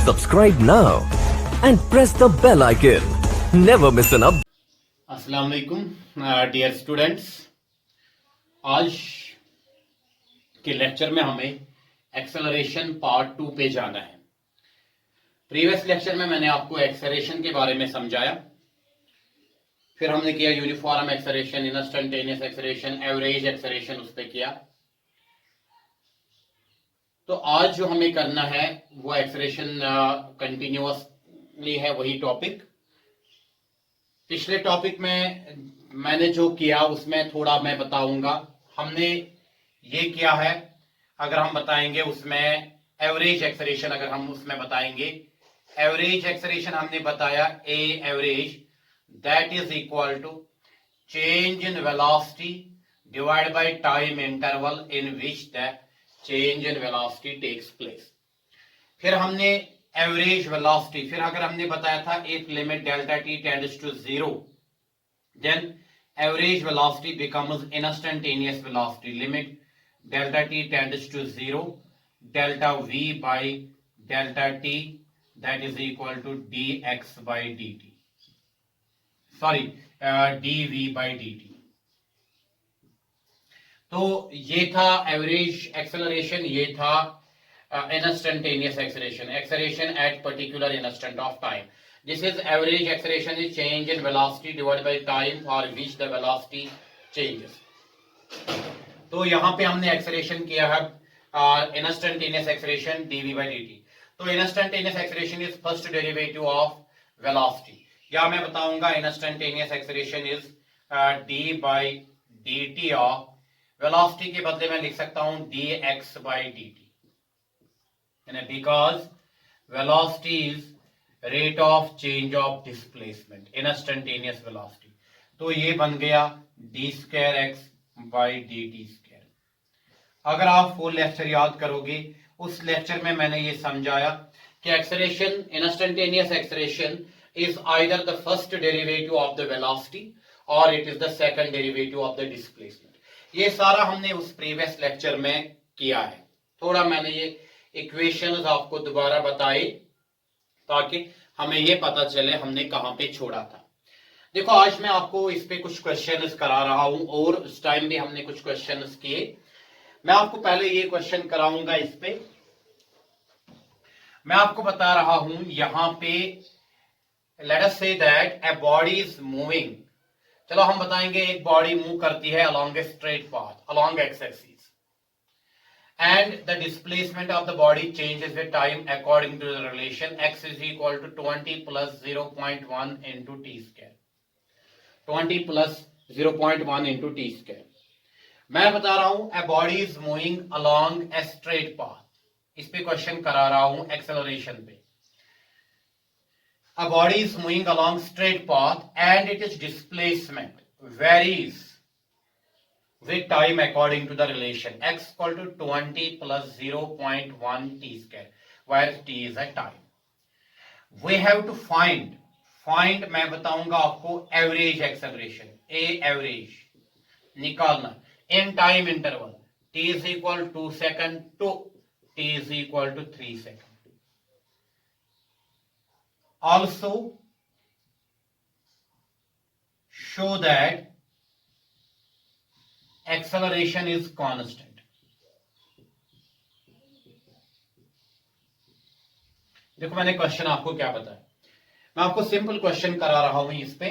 Subscribe now and press the bell icon. Never miss an update. अस्सलाम वालेकुम dear students. आज के lecture में हमें एक्सेलरेशन पार्ट 2 पे जाना है। प्रीवियस लेक्चर में मैंने आपको एक्सेलरेशन के बारे में समझाया, फिर हमने किया uniform acceleration, instantaneous acceleration, average acceleration उस पर किया। तो आज जो हमें करना है वो एक्सेलरेशन कंटिन्यूअसली है, वही टॉपिक। पिछले टॉपिक में मैंने जो किया उसमें थोड़ा मैं बताऊंगा। हमने ये किया है, अगर हम बताएंगे उसमें एवरेज एक्सेलरेशन, अगर हम उसमें बताएंगे एवरेज एक्सेलरेशन, हमने बताया a average that is equal to change in velocity divide by time interval in which the change in velocity takes place. फिर हमने एवरेज वेलोसिटी, फिर अगर हमने बताया था if limit delta t tends to 0 then average velocity becomes instantaneous velocity, limit delta t tends to 0 delta v by delta t that is equal to dx by dt, sorry dv by dt। तो ये था average acceleration, ये था instantaneous acceleration at particular instant of time. This is average acceleration is change in velocity divided by time for which the velocity changes. तो यहाँ पे हमने acceleration किया है instantaneous acceleration dv by dt. तो instantaneous acceleration is first derivative of velocity. या मैं बताऊंगा instantaneous acceleration is d by dt of velocity के बदले में लिख सकता हूं dx by dt, because velocity is rate of change of displacement, instantaneous velocity। तो ये बन गया d square x by dt square। अगर आप फुल लेक्चर याद करोगे, उस लेक्चर में मैंने ये समझाया कि acceleration, instantaneous acceleration is either the first derivative of the velocity or it is the second derivative of the displacement। ये सारा हमने उस प्रीवियस लेक्चर में किया है। थोड़ा मैंने ये इक्वेशंस आपको दोबारा बताए ताकि हमें ये पता चले हमने कहां पे छोड़ा था। देखो, आज मैं आपको इस पे कुछ क्वेश्चंस करा रहा हूं और उस टाइम भी हमने कुछ क्वेश्चंस किए। मैं आपको पहले ये क्वेश्चन कराऊंगा। इस पे मैं आपको बता रहा हूं, यहां पे let us say that a body is moving. चलो हम बताएंगे एक बॉडी मूव करती है along a straight path, along x axis, and the displacement of the body changes with time according to the relation x is equal to 20 plus 0.1 into t square, 20 plus 0.1 into t square। मैं बता रहा हूं a body is moving along a straight path, इस पे question करा रहा हूं acceleration पे। a body is moving along straight path and its displacement varies with time according to the relation x equal to 20 plus 0.1 t square, where t is a time। we have to find मैं बताऊंगा आपको average acceleration, ए average निकालना इन time interval t is equal to 2 second to t is equal to 3 second. also show that acceleration is constant। देखो मैंने question आपको क्या बताया, मैं आपको सिंपल क्वेश्चन करा रहा हूं इस पे।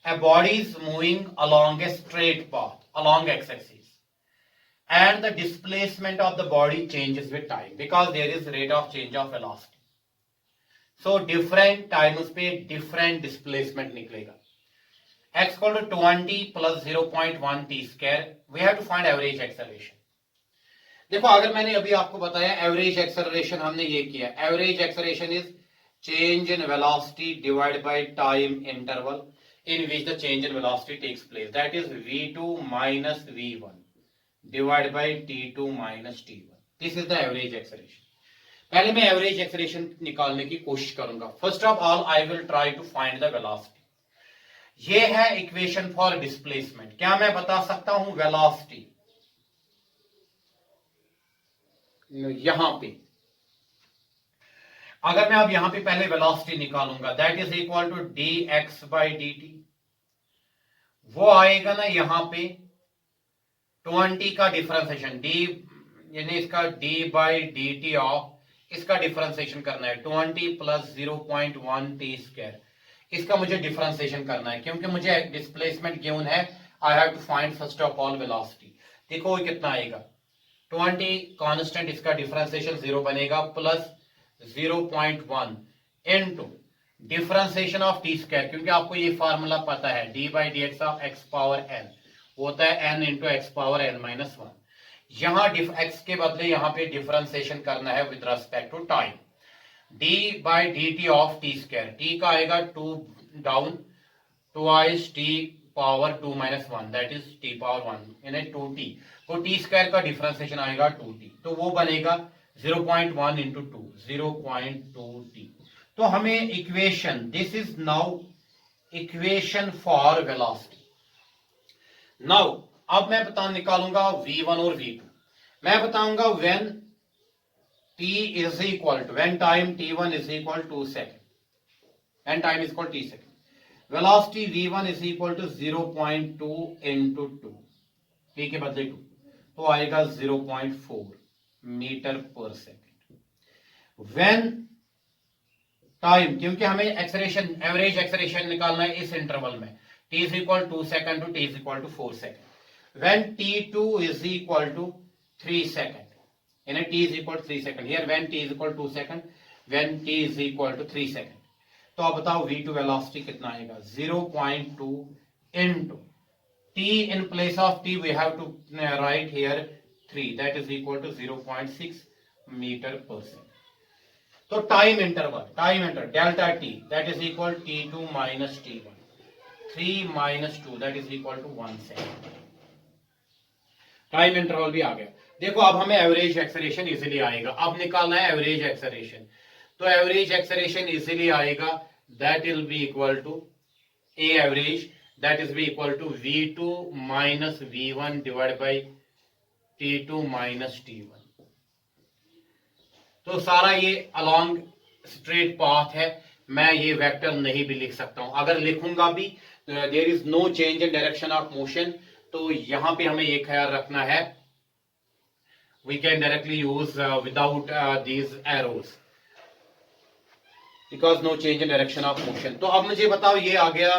a body is moving along a straight path along x axis and the displacement of the body changes with time because there is rate of change of velocity। so different times पे different displacement निकलेगा। x equal to 20 plus 0.1 t square, we have to find average acceleration। देखो, अगर मैंने अभी आपको बताया average acceleration, हमने ये किया average acceleration is change in velocity divide by time interval in which the change in velocity takes place, that is v2 minus v1 divide by t2 minus t1। This is the average acceleration. पहले मैं average acceleration निकालने की कोशिश करूंगा। First of all I will try to find the velocity. ये है equation for displacement. क्या मैं बता सकता हूं वेलोसिटी यहां पे अगर मैं अब यहां पे पहले वेलोसिटी निकालूंगा, that is equal to d x by d t, वो आएगा ना यहां पे 20 का डिफरेंशिएशन, डी यानी इसका D by d t of, इसका डिफरेंशिएशन करना है 20 प्लस 0.1 टी स्क्वायर, इसका मुझे डिफरेंशिएशन करना है क्योंकि मुझे डिस्प्लेसमेंट गिवन है। I have to find first of all velocity. देखो ये कितना आएगा, 20 कांस्टेंट, इसका डिफरेंशिएशन 0 बनेगा, plus 0.1 into differentiation of t square, क्योंकि आपको ये फार्मूला पता है, d by d x of x power n होता है n into x power n minus 1। यहां एक्स के बदले यहां पे डिफरेंशिएशन करना है with respect to time, d by d t of t square, t का आएगा 2 down, twice t power 2 minus 1, that is t power 1 यानी 2t, तो टी स्क्वायर का डिफरेंशिएशन आएगा 2t, तो वो बनेगा 0.1 इंटू 2, 0.2t। तो हमें equation, this is now equation for velocity. Now अब मैं बता निकालूंगा v1 और v2। मैं बताऊंगा when t is equal to, when time t1 is equal to second, and time is equal t second, velocity v1 is equal to 0.2 into 2, t के बदले 2, तो आएगा 0.4 मीटर पर सेकेंड। व्हेन टाइम, क्योंकि हमें एक्सेलरेशन, एवरेज एक्सेलरेशन निकालना है इस इंटरवल में, t is equal to 2 second to t is equal to 4 second, when t2 is equal to 3 second, यानी t is equal to 3 second, here when t is equal to 2 second, when t is equal to 3 second. तो अब बताओ v2 velocity कितना आएगा, 0.2 into t, in place of t we have to write here 3, that is equal to 0.6 metre पर second. तो time interval delta t, that is equal t2 minus t1, 3 minus 2 that is equal to 1 second. Time interval भी आ गया। देखो अब हमें average acceleration easily आएगा, अब निकालना है एवरेज एक्सेलरेशन, तो एवरेज एक्सेलरेशन इजीली आएगा, that will be equal to a average, that is be equal to v2 minus v1 divide by t2 minus t1। तो सारा ये अलोंग स्ट्रेट पाथ है, मैं ये वेक्टर नहीं भी लिख सकता हूं, अगर लिखूंगा भी there is no change in direction of motion, तो यहां पे हमें ये ख्याल रखना है, we can directly use without these arrows because no change in direction of motion. तो अब मुझे बताओ, ये आ गया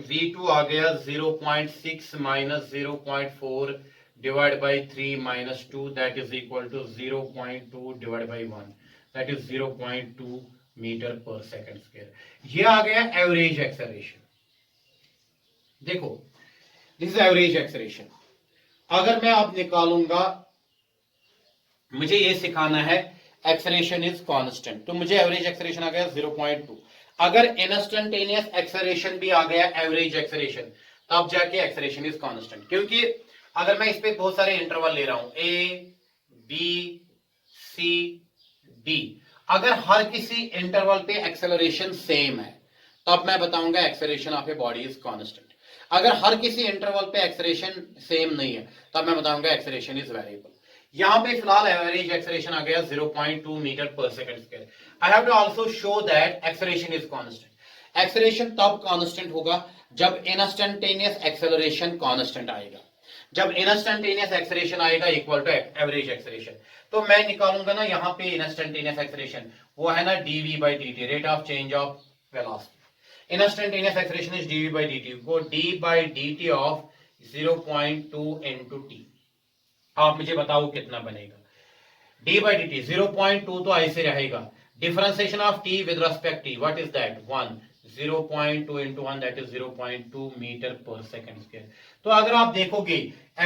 v2 आ गया 0.6 minus 0.4 divide by 3 minus 2, that is equal to 0.2 divide by 1, that is 0.2 metre पर सेकंड स्क्वायर। ये आ गया एवरेज एक्सेलरेशन। देखो दिस इज एवरेज एक्सेलरेशन। अगर मैं अब निकालूंगा, मुझे ये सिखाना है एक्सेलरेशन इज कांस्टेंट, तो मुझे एवरेज एक्सेलरेशन आ गया 0.2। अगर इंस्टेंटेनियस एक्सेलरेशन भी आ गया एवरेज एक्सेलरेशन, तब जाके एक्सेलरेशन इज कांस्टेंट, क्योंकि अगर मैं इस पे बहुत सारे इंटरवल ले रहा हूं, ए बी सी डी, अगर हर किसी इंटरवल पे एक्सेलरेशन सेम है तब मैं बताऊंगा acceleration of a body is constant. अगर हर किसी इंटरवल पे एक्सेलरेशन सेम नहीं है तब मैं बताऊंगा एक्सेलरेशन इज वेरिएबल। यहां पे फिलहाल एवरेज एक्सेलरेशन आ गया 0.2 मीटर पर second square. I have to also show that acceleration is constant. Acceleration तब कांस्टेंट होगा जब इंस्टेंटेनियस एक्सेलरेशन कांस्टेंट आएगा, जब इंस्टेंटेनियस एक्सेलरेशन आएगा इक्वल टू एवरेज एक्सेलरेशन। तो मैं निकालूंगा ना यहाँ पे इंस्टेंटेनियस एक्सेलरेशन, वो है ना dv by dt, rate of change of velocity. Instantaneous acceleration is dv by dt, को d by dt of 0.2 into t। आप मुझे बताओ कितना बनेगा, d by dt 0.2 तो ऐसे रहेगा, differentiation of t with respect t, what is that 1, 0.2 into 1 that is 0.2 metre पर सेकंड स्क्वायर। तो अगर आप देखोगे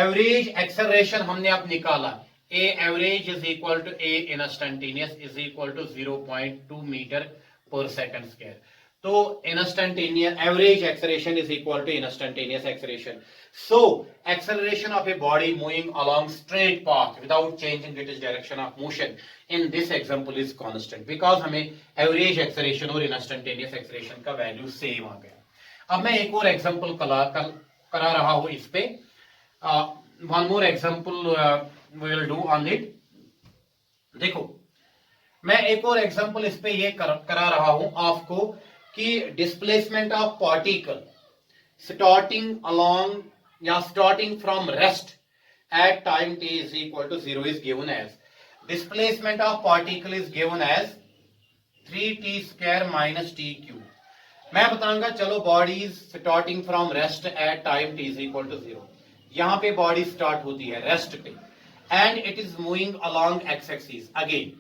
एवरेज एक्सेलरेशन हमने अब निकाला, a average is equal to a instantaneous is equal to 0.2 metre पर सेकंड स्क्वायर। तो instantaneous average acceleration is equal to instantaneous acceleration. So acceleration of a body moving along straight path without changing its direction of motion in this example is constant, because हमें average acceleration और instantaneous acceleration का value same आ गया। अब मैं एक और example करा रहा हूं इस पे, one more example we will do on it। देखो मैं एक और एग्जांपल इस पे ये करा रहा हूं आपको कि displacement of particle starting along या starting from rest at time t is equal to 0 is given as displacement of particle is given as 3t square minus t cube. मैं बताऊंगा चलो bodies starting from rest at time t is equal to 0. यहां पे body start होती है rest पे and it is moving along x axis. Again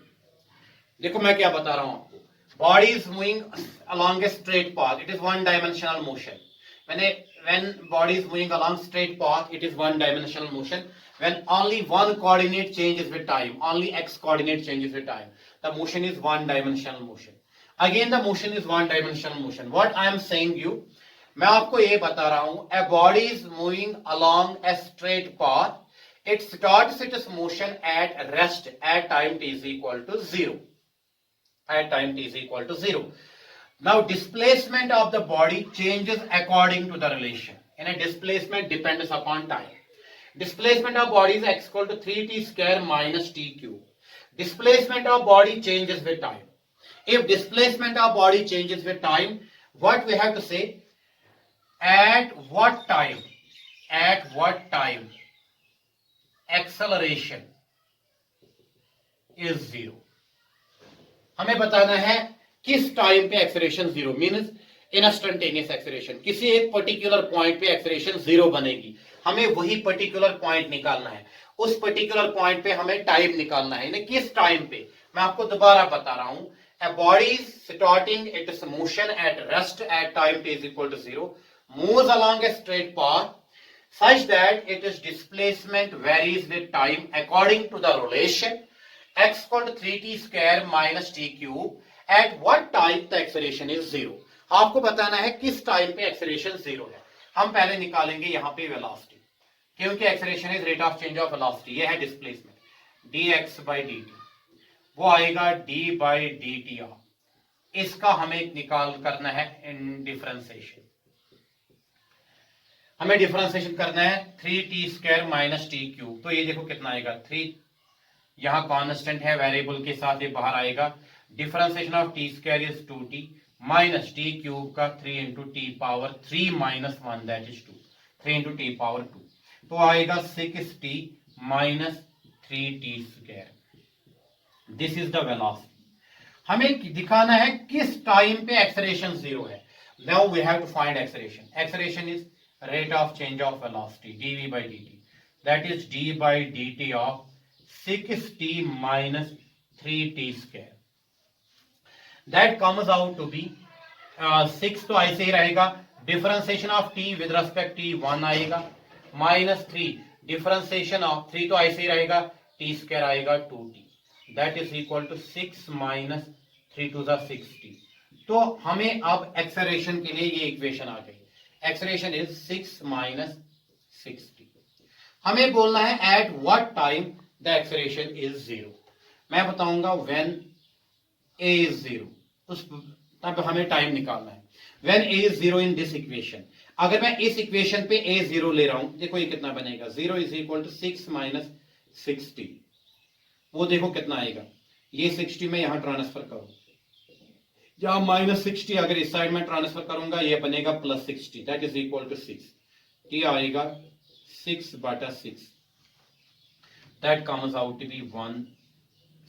देखो मैं क्या बता रहा हूं आपको. Body is moving along a straight path. It is one dimensional motion. मैंने when body is moving along straight path, it is one dimensional motion. When only one coordinate changes with time, only x coordinate changes with time, the motion is one dimensional motion. Again the motion is one dimensional motion. What I am saying you, मैं आपको ये बता रहा हूं, a body is moving along a straight path. It starts its motion at rest at time t is equal to 0. At time t is equal to 0. Now displacement of the body changes according to the relation. And a displacement depends upon time. Displacement of body is x equal to 3t square minus t cube. Displacement of body changes with time. If displacement of body changes with time, what we have to say? At what time? At what time? Acceleration is 0. हमें बताना है किस time पे acceleration 0 means instantaneous acceleration. किसी एक particular point पे acceleration 0 बनेगी. हमें वही पर्टिकुलर पॉइंट निकालना है. उस पर्टिकुलर पॉइंट पे हमें टाइम निकालना है. किस टाइम पे मैं आपको दोबारा बता रहा हूं. A body is starting its motion at rest at time t is equal to 0, moves along a straight path such that its displacement varies with time according to the relation x equal to 3t square minus t cube. At what time the acceleration is 0. आपको बताना है किस time पे acceleration 0 है. हम पहले निकालेंगे यहां पे वेलोसिटी, क्योंकि acceleration is rate of change of velocity. ये है डिस्प्लेसमेंट dx by dt. वो आएगा d by dt ऑफ. इसका हमें निकाल करना है इन डिफरेंशिएशन. हमें डिफरेंशिएशन करना है 3t square minus t cube. तो ये देखो कितना आएगा 3. यहां कांस्टेंट है वेरिएबल के साथ, ये बाहर आएगा. Differentiation of t square is 2t minus t cube का 3 into t power 3 minus 1 that is 2. 3 into t power 2. तो आएगा 6t minus 3t square. This is the velocity. हमें दिखाना है किस टाइम पे एक्सेलरेशन 0 है. Now we have to find acceleration. Acceleration is rate of change of velocity dv by dt. That is d by dt of 6t minus 3t square. That comes out to be 6 तो ऐसे ही रहेगा. Differentiation of t with respect t 1 आएगा. Minus 3 differentiation of 3 तो ऐसे ही रहेगा. t square आएगा 2t. That is equal to 6 minus 3 to the 6t. तो हमें अब एक्सेलरेशन के लिए ये इक्वेशन आ गई. Acceleration is 6 minus 6t. हमें बोलना है at what time the acceleration is 0. मैं बताऊंगा व्हेन a is 0. उस तब हमें टाइम निकालना है. When a is 0 in this equation. अगर मैं इस इक्वेशन पे a 0 ले रहा हूं, देखो ये कितना बनेगा. 0 is equal to 6 minus 6t. वो देखो कितना आएगा. ये 60 में यहां ट्रांसफर करो, या माइनस 60 अगर इस साइड में ट्रांसफर करूंगा ये बनेगा plus 60. That is equal to 6. t आएगा 6 बटा 6. That comes out to be 1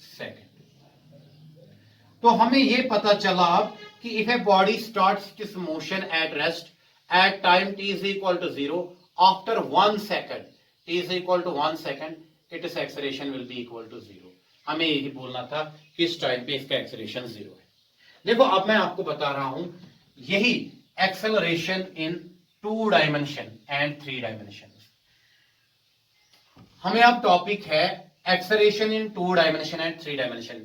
second. तो हमें यह पता चला अब कि if a body starts its motion at rest at time t is equal to 0, after 1 second, t is equal to 1 second, its acceleration will be equal to 0. हमें यही बोलना था किस टाइम पे इसका एक्सेलरेशन 0 है. देखो अब मैं आपको बता रहा हूं यही acceleration in 2 dimension and 3 dimension. हमें अब टॉपिक है acceleration in 2 dimension and 3 dimension.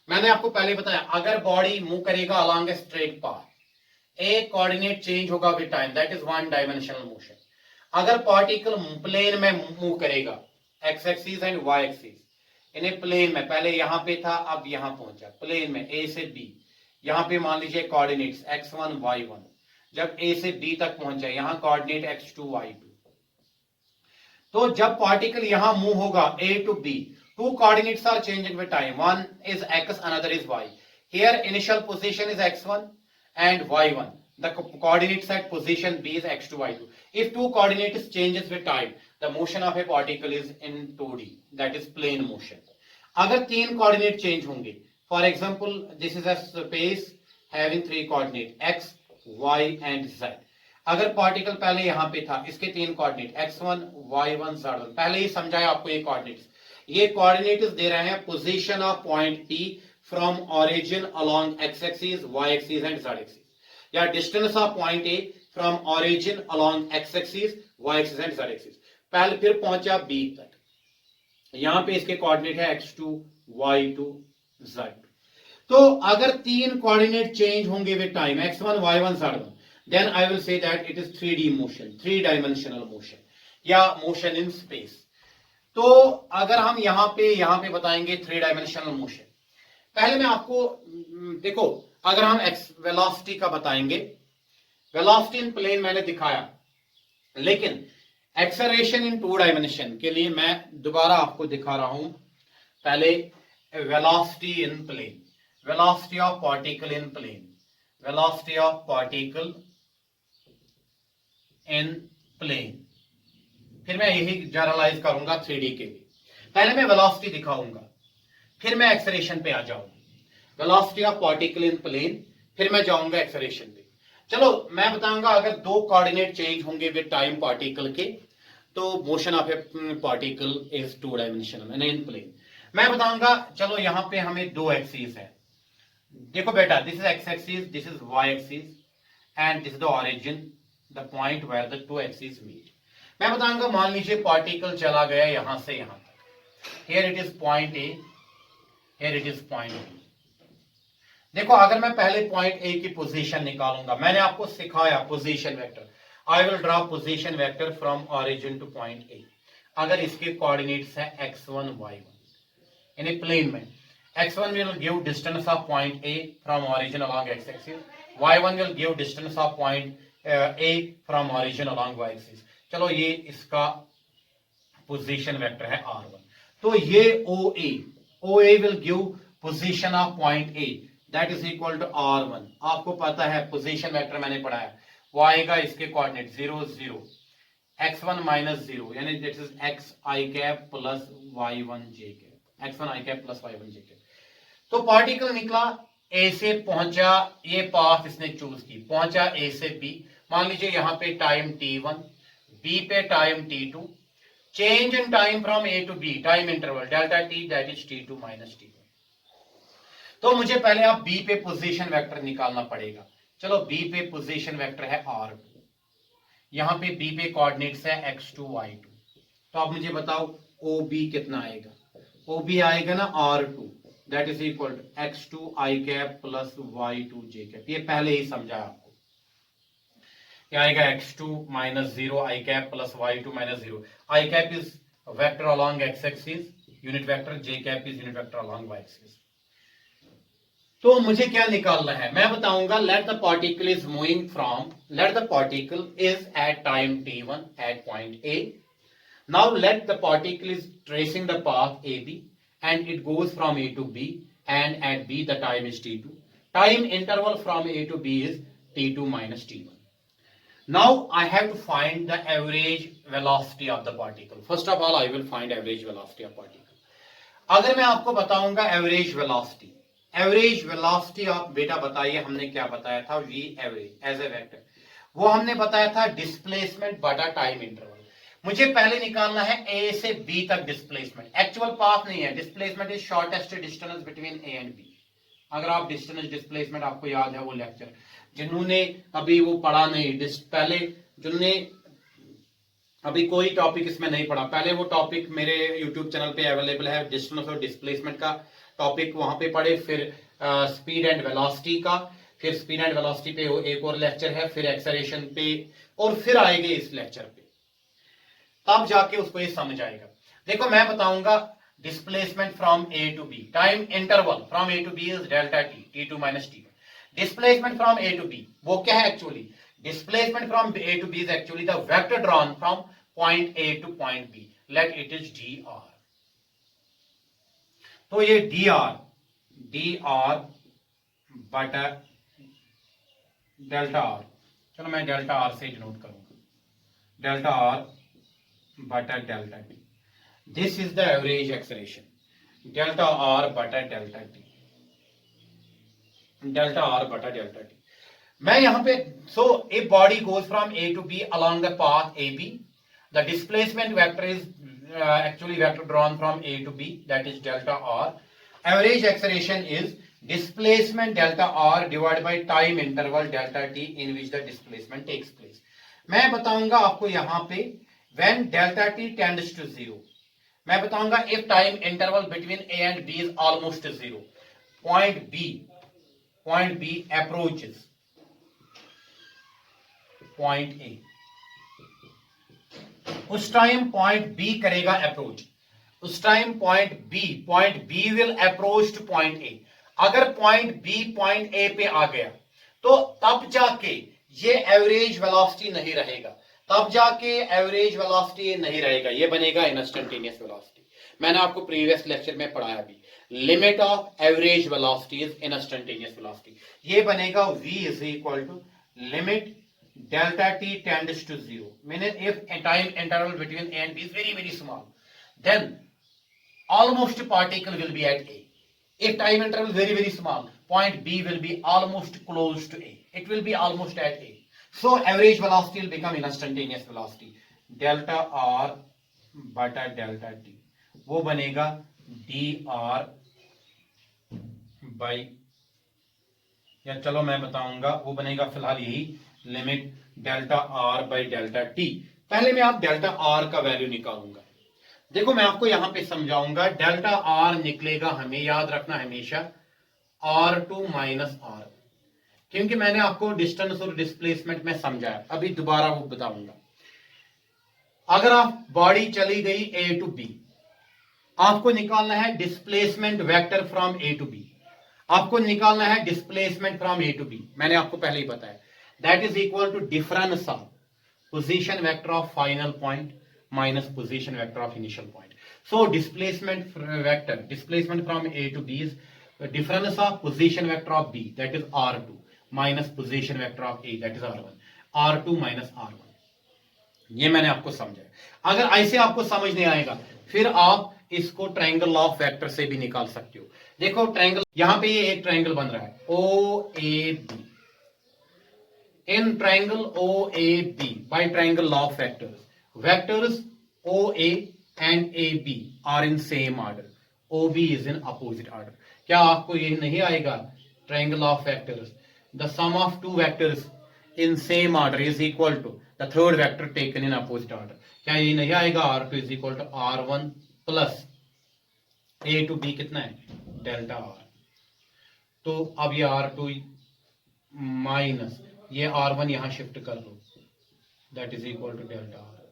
मैंने आपको पहले बताया अगर बॉडी मूव करेगा अलोंग ए स्ट्रेट पाथ, एक कोऑर्डिनेट चेंज होगा with time, that is one dimensional motion. अगर पार्टिकल प्लेन में मूव करेगा x axis and y axis, इन्हें प्लेन में पहले यहां पे था अब यहां पहुंचा प्लेन में ए से बी. यहां पे मान लीजिए कोऑर्डिनेट्स x1 y1. जब ए से बी तक पहुंचा यहां कोऑर्डिनेट x2 y2. तो जब पार्टिकल यहां मूव होगा A to B Two coordinates are changing with time. One is x, another is y. Here initial position is x1 and y1. The coordinates at position B is x2, y2. If two coordinates changes with time, the motion of a particle is in 2D, that is plane motion. अगर तीन coordinate change होंगे, for example, this is a space having three coordinate x, y and z. अगर particle पहले यहां पे था, इसके तीन कोऑर्डिनेट x1, y1, z1, पहले ही समझाया आपको ये कोऑर्डिनेट्स. ये कोऑर्डिनेट्स दे रहे हैं position of point P from origin along x axis, y axis and z axis, या distance of point A from origin along x axis, y axis and z axis. पहले फिर पहुंचा B तक. यहां पे इसके कोऑर्डिनेट है x2, y2, z. तो अगर तीन कोऑर्डिनेट चेंज होंगे with time x1, y1, z1, then I will say that it is 3D motion, three dimensional motion या motion in space. तो अगर हम यहां पे बताएंगे 3 dimensional motion. पहले मैं आपको देखो, अगर हम x velocity का बताएंगे, velocity in plane मैंने दिखाया, लेकिन acceleration in 2 dimension के लिए मैं दोबारा आपको दिखा रहा हूं. पहले velocity in plane, velocity of particle in plane, velocity of particle in plane. फिर मैं यही जनरलाइज करूंगा 3D के लिए. पहले मैं वेलोसिटी दिखाऊंगा, फिर मैं एक्सेलरेशन पे आ जाऊंगा. Velocity of particle in plane, फिर मैं जाऊंगा एक्सेलरेशन पे. चलो मैं बताऊंगा, अगर दो कोऑर्डिनेट चेंज होंगे विद टाइम पार्टिकल के, तो motion of a particle is 2 dimensional and in plane. मैं बताऊंगा, चलो यहां पे हमें दो एक्सिस है. देखो बेटा, this is x axis, this is y axis and this is the origin, the point where the two axis meet. मैं बताऊंगा, मान लीजिए पार्टिकल चला गया यहां से यहां तक. Here it is point A, here it is point B. देखो, अगर मैं पहले पॉइंट ए की पोजीशन निकालूंगा, मैंने आपको सिखाया position vector. I will draw position vector from origin to point A. अगर इसके कोऑर्डिनेट्स है x1, y1 इन ए प्लेन में, x1 will give distance of point A from origin along x-axis. y1 will give distance of point A from origin along y-axis. चलो ये इसका position vector है r1. तो ये OA will give position of point A, that is equal to r1. आपको पता है position vector मैंने पढ़ाया, वो आएगा इसके कोऑर्डिनेट 0, 0, x1 minus 0, यानी this is x I cap plus y1 j cap, x1 I cap plus y1 j cap. तो पार्टिकल निकला ए से, पहुंचा, ये पाथ इसने चूज की, पहुंचा ए से बी. मान लीजिए यहां पे टाइम t1, बी पे time t2. Change in time from A to B, time interval delta t, that is t2 minus t1. तो मुझे पहले आप बी पे पोजीशन वेक्टर निकालना पड़ेगा. चलो बी पे पोजीशन वेक्टर है r2. यहां पे बी पे कोऑर्डिनेट्स है x2, y2. तो आप मुझे बताओ OB कितना आएगा. OB आएगा ना r2, that is equal to x2 I cap plus y2 j cap. ये पहले ही समझा आपको. क्या आएगा x2 minus 0 I cap plus y2 minus 0. I cap is vector along x axis, unit vector. J cap is unit vector along y axis. तो मुझे क्या निकालना है, मैं बताऊंगा. let the particle is moving from, let the particle is at time t1 at point A. Now let the particle is tracing the path AB and it goes from A to B, and at B the time is t2. Time interval from A to B is t2 minus t1. Now I have to find the average velocity of the particle. First of all I will find average velocity of particle. अगर मैं आपको बताऊंगा average velocity, average velocity of, बेटा बताइए हमने क्या बताया था, v average as a vector. वो हमने बताया था डिस्प्लेसमेंट बटा टाइम इंटरवल. मुझे पहले निकालना है ए से बी तक डिस्प्लेसमेंट. एक्चुअल पाथ नहीं है, displacement is shortest distance between A and B. अगर आप डिस्टेंस डिस्प्लेसमेंट आपको याद है वो लेक्चर, जिन्होंने अभी वो पढ़ा नहीं, पहले जिन्होंने अभी कोई टॉपिक इसमें नहीं पढ़ा, पहले वो टॉपिक मेरे यूट्यूब चैनल पे अवेलेबल है, डिस्टेंस और डिस्प्लेसमेंट का टॉपिक वहां पे पढ़े. फिर स्पीड एंड वेलोसिटी का, फिर स्पीड एंड वेलोसिटी पे एक और लेक्चर है, फिर एक्सेलरेशन पे, और फिर आएंगे इस लेक्चर पे, तब जाके उसको ये समझ आएगा. देखो मैं बताऊंगा displacement from A to B, time interval from A to B is delta t, t2 minus t1. Displacement from A to B वो क्या है actually, displacement from A to B is actually the vector drawn from point A to point B. Let it is dr. तो ये d r बटा delta r, चलो मैं delta r से denote करूंगा, डेल्टा आर बटा delta t, this is the average acceleration, delta are बटा delta t, delta are बटा डेल्टा टी। मैं यहां पे so if body goes from A to B along the path A B, the displacement vector is actually vector drawn from A to B, that is delta R. Average acceleration is displacement delta R divided by time interval delta t in which the displacement takes place. मैं बताऊंगा आपको यहां पे when delta t tends to 0, मैं बताऊंगा if time interval between A and B is almost 0, point B approaches point A, उस time point B करेगा approach, उस time point B will approach to point A. अगर point B point A पे आ गया तो तब जाके ये एवरेज वेलोसिटी नहीं रहेगा, तब जाके एवरेज वेलोसिटी नहीं रहेगा, ये बनेगा इंस्टेंटेनियस वेलोसिटी। मैंने आपको प्रीवियस लेक्चर में पढ़ाया भी, limit of average velocity is instantaneous velocity, ये बनेगा v is equal to limit delta t tends to 0, meaning if a time interval between A and B is very small, then almost particle will be at A. If time interval is very small, point B will be almost close to A, it will be almost at A, so average velocity will become instantaneous velocity, delta R bata delta t, वो बनेगा dr by, या चलो मैं बताऊंगा, वो बनेगा फिलहाल यही limit delta R by delta T. पहले मैं आप डेल्टा आर का वैल्यू निकालूंगा, देखो मैं आपको यहां पे समझाऊंगा, डेल्टा आर निकलेगा, हमें याद रखना हमेशा R2 माइनस आर, क्योंकि मैंने आपको डिस्टेंस और डिस्प्लेसमेंट में समझाया, अभी दोबारा वो बताऊंगा। अगर आप बॉडी चली गई A टू B, आपको निकालना है displacement vector from A to B, आपको निकालना है displacement from A to B, मैंने आपको पहले ही बताया, that is equal to difference of position vector of final point minus position vector of initial point. So displacement vector, displacement from A to B is difference of position vector of B, that is R2, minus position vector of A, that is R1, R2 minus R1, ये मैंने आपको समझाया। अगर ऐसे आपको समझ नहीं आएगा फिर आप इसको ट्रायंगल लॉ ऑफ वेक्टर से भी निकाल सकते हो। देखो ट्रायंगल, यहां पे ये एक ट्रायंगल बन रहा है OAB, in triangle OAB by triangle law of vectors OA and AB are in same order, OB is in opposite order। क्या आपको ये नहीं आएगा triangle of vectors, the sum of two vectors in same order is equal to the third vector taken in opposite order, क्या ये नहीं आएगा R2 is equal to R1 plus A to B कितना है डेल्टा R, तो अब ये R2 minus ये R1 यहां शिफ्ट कर दो, that is equal to delta R.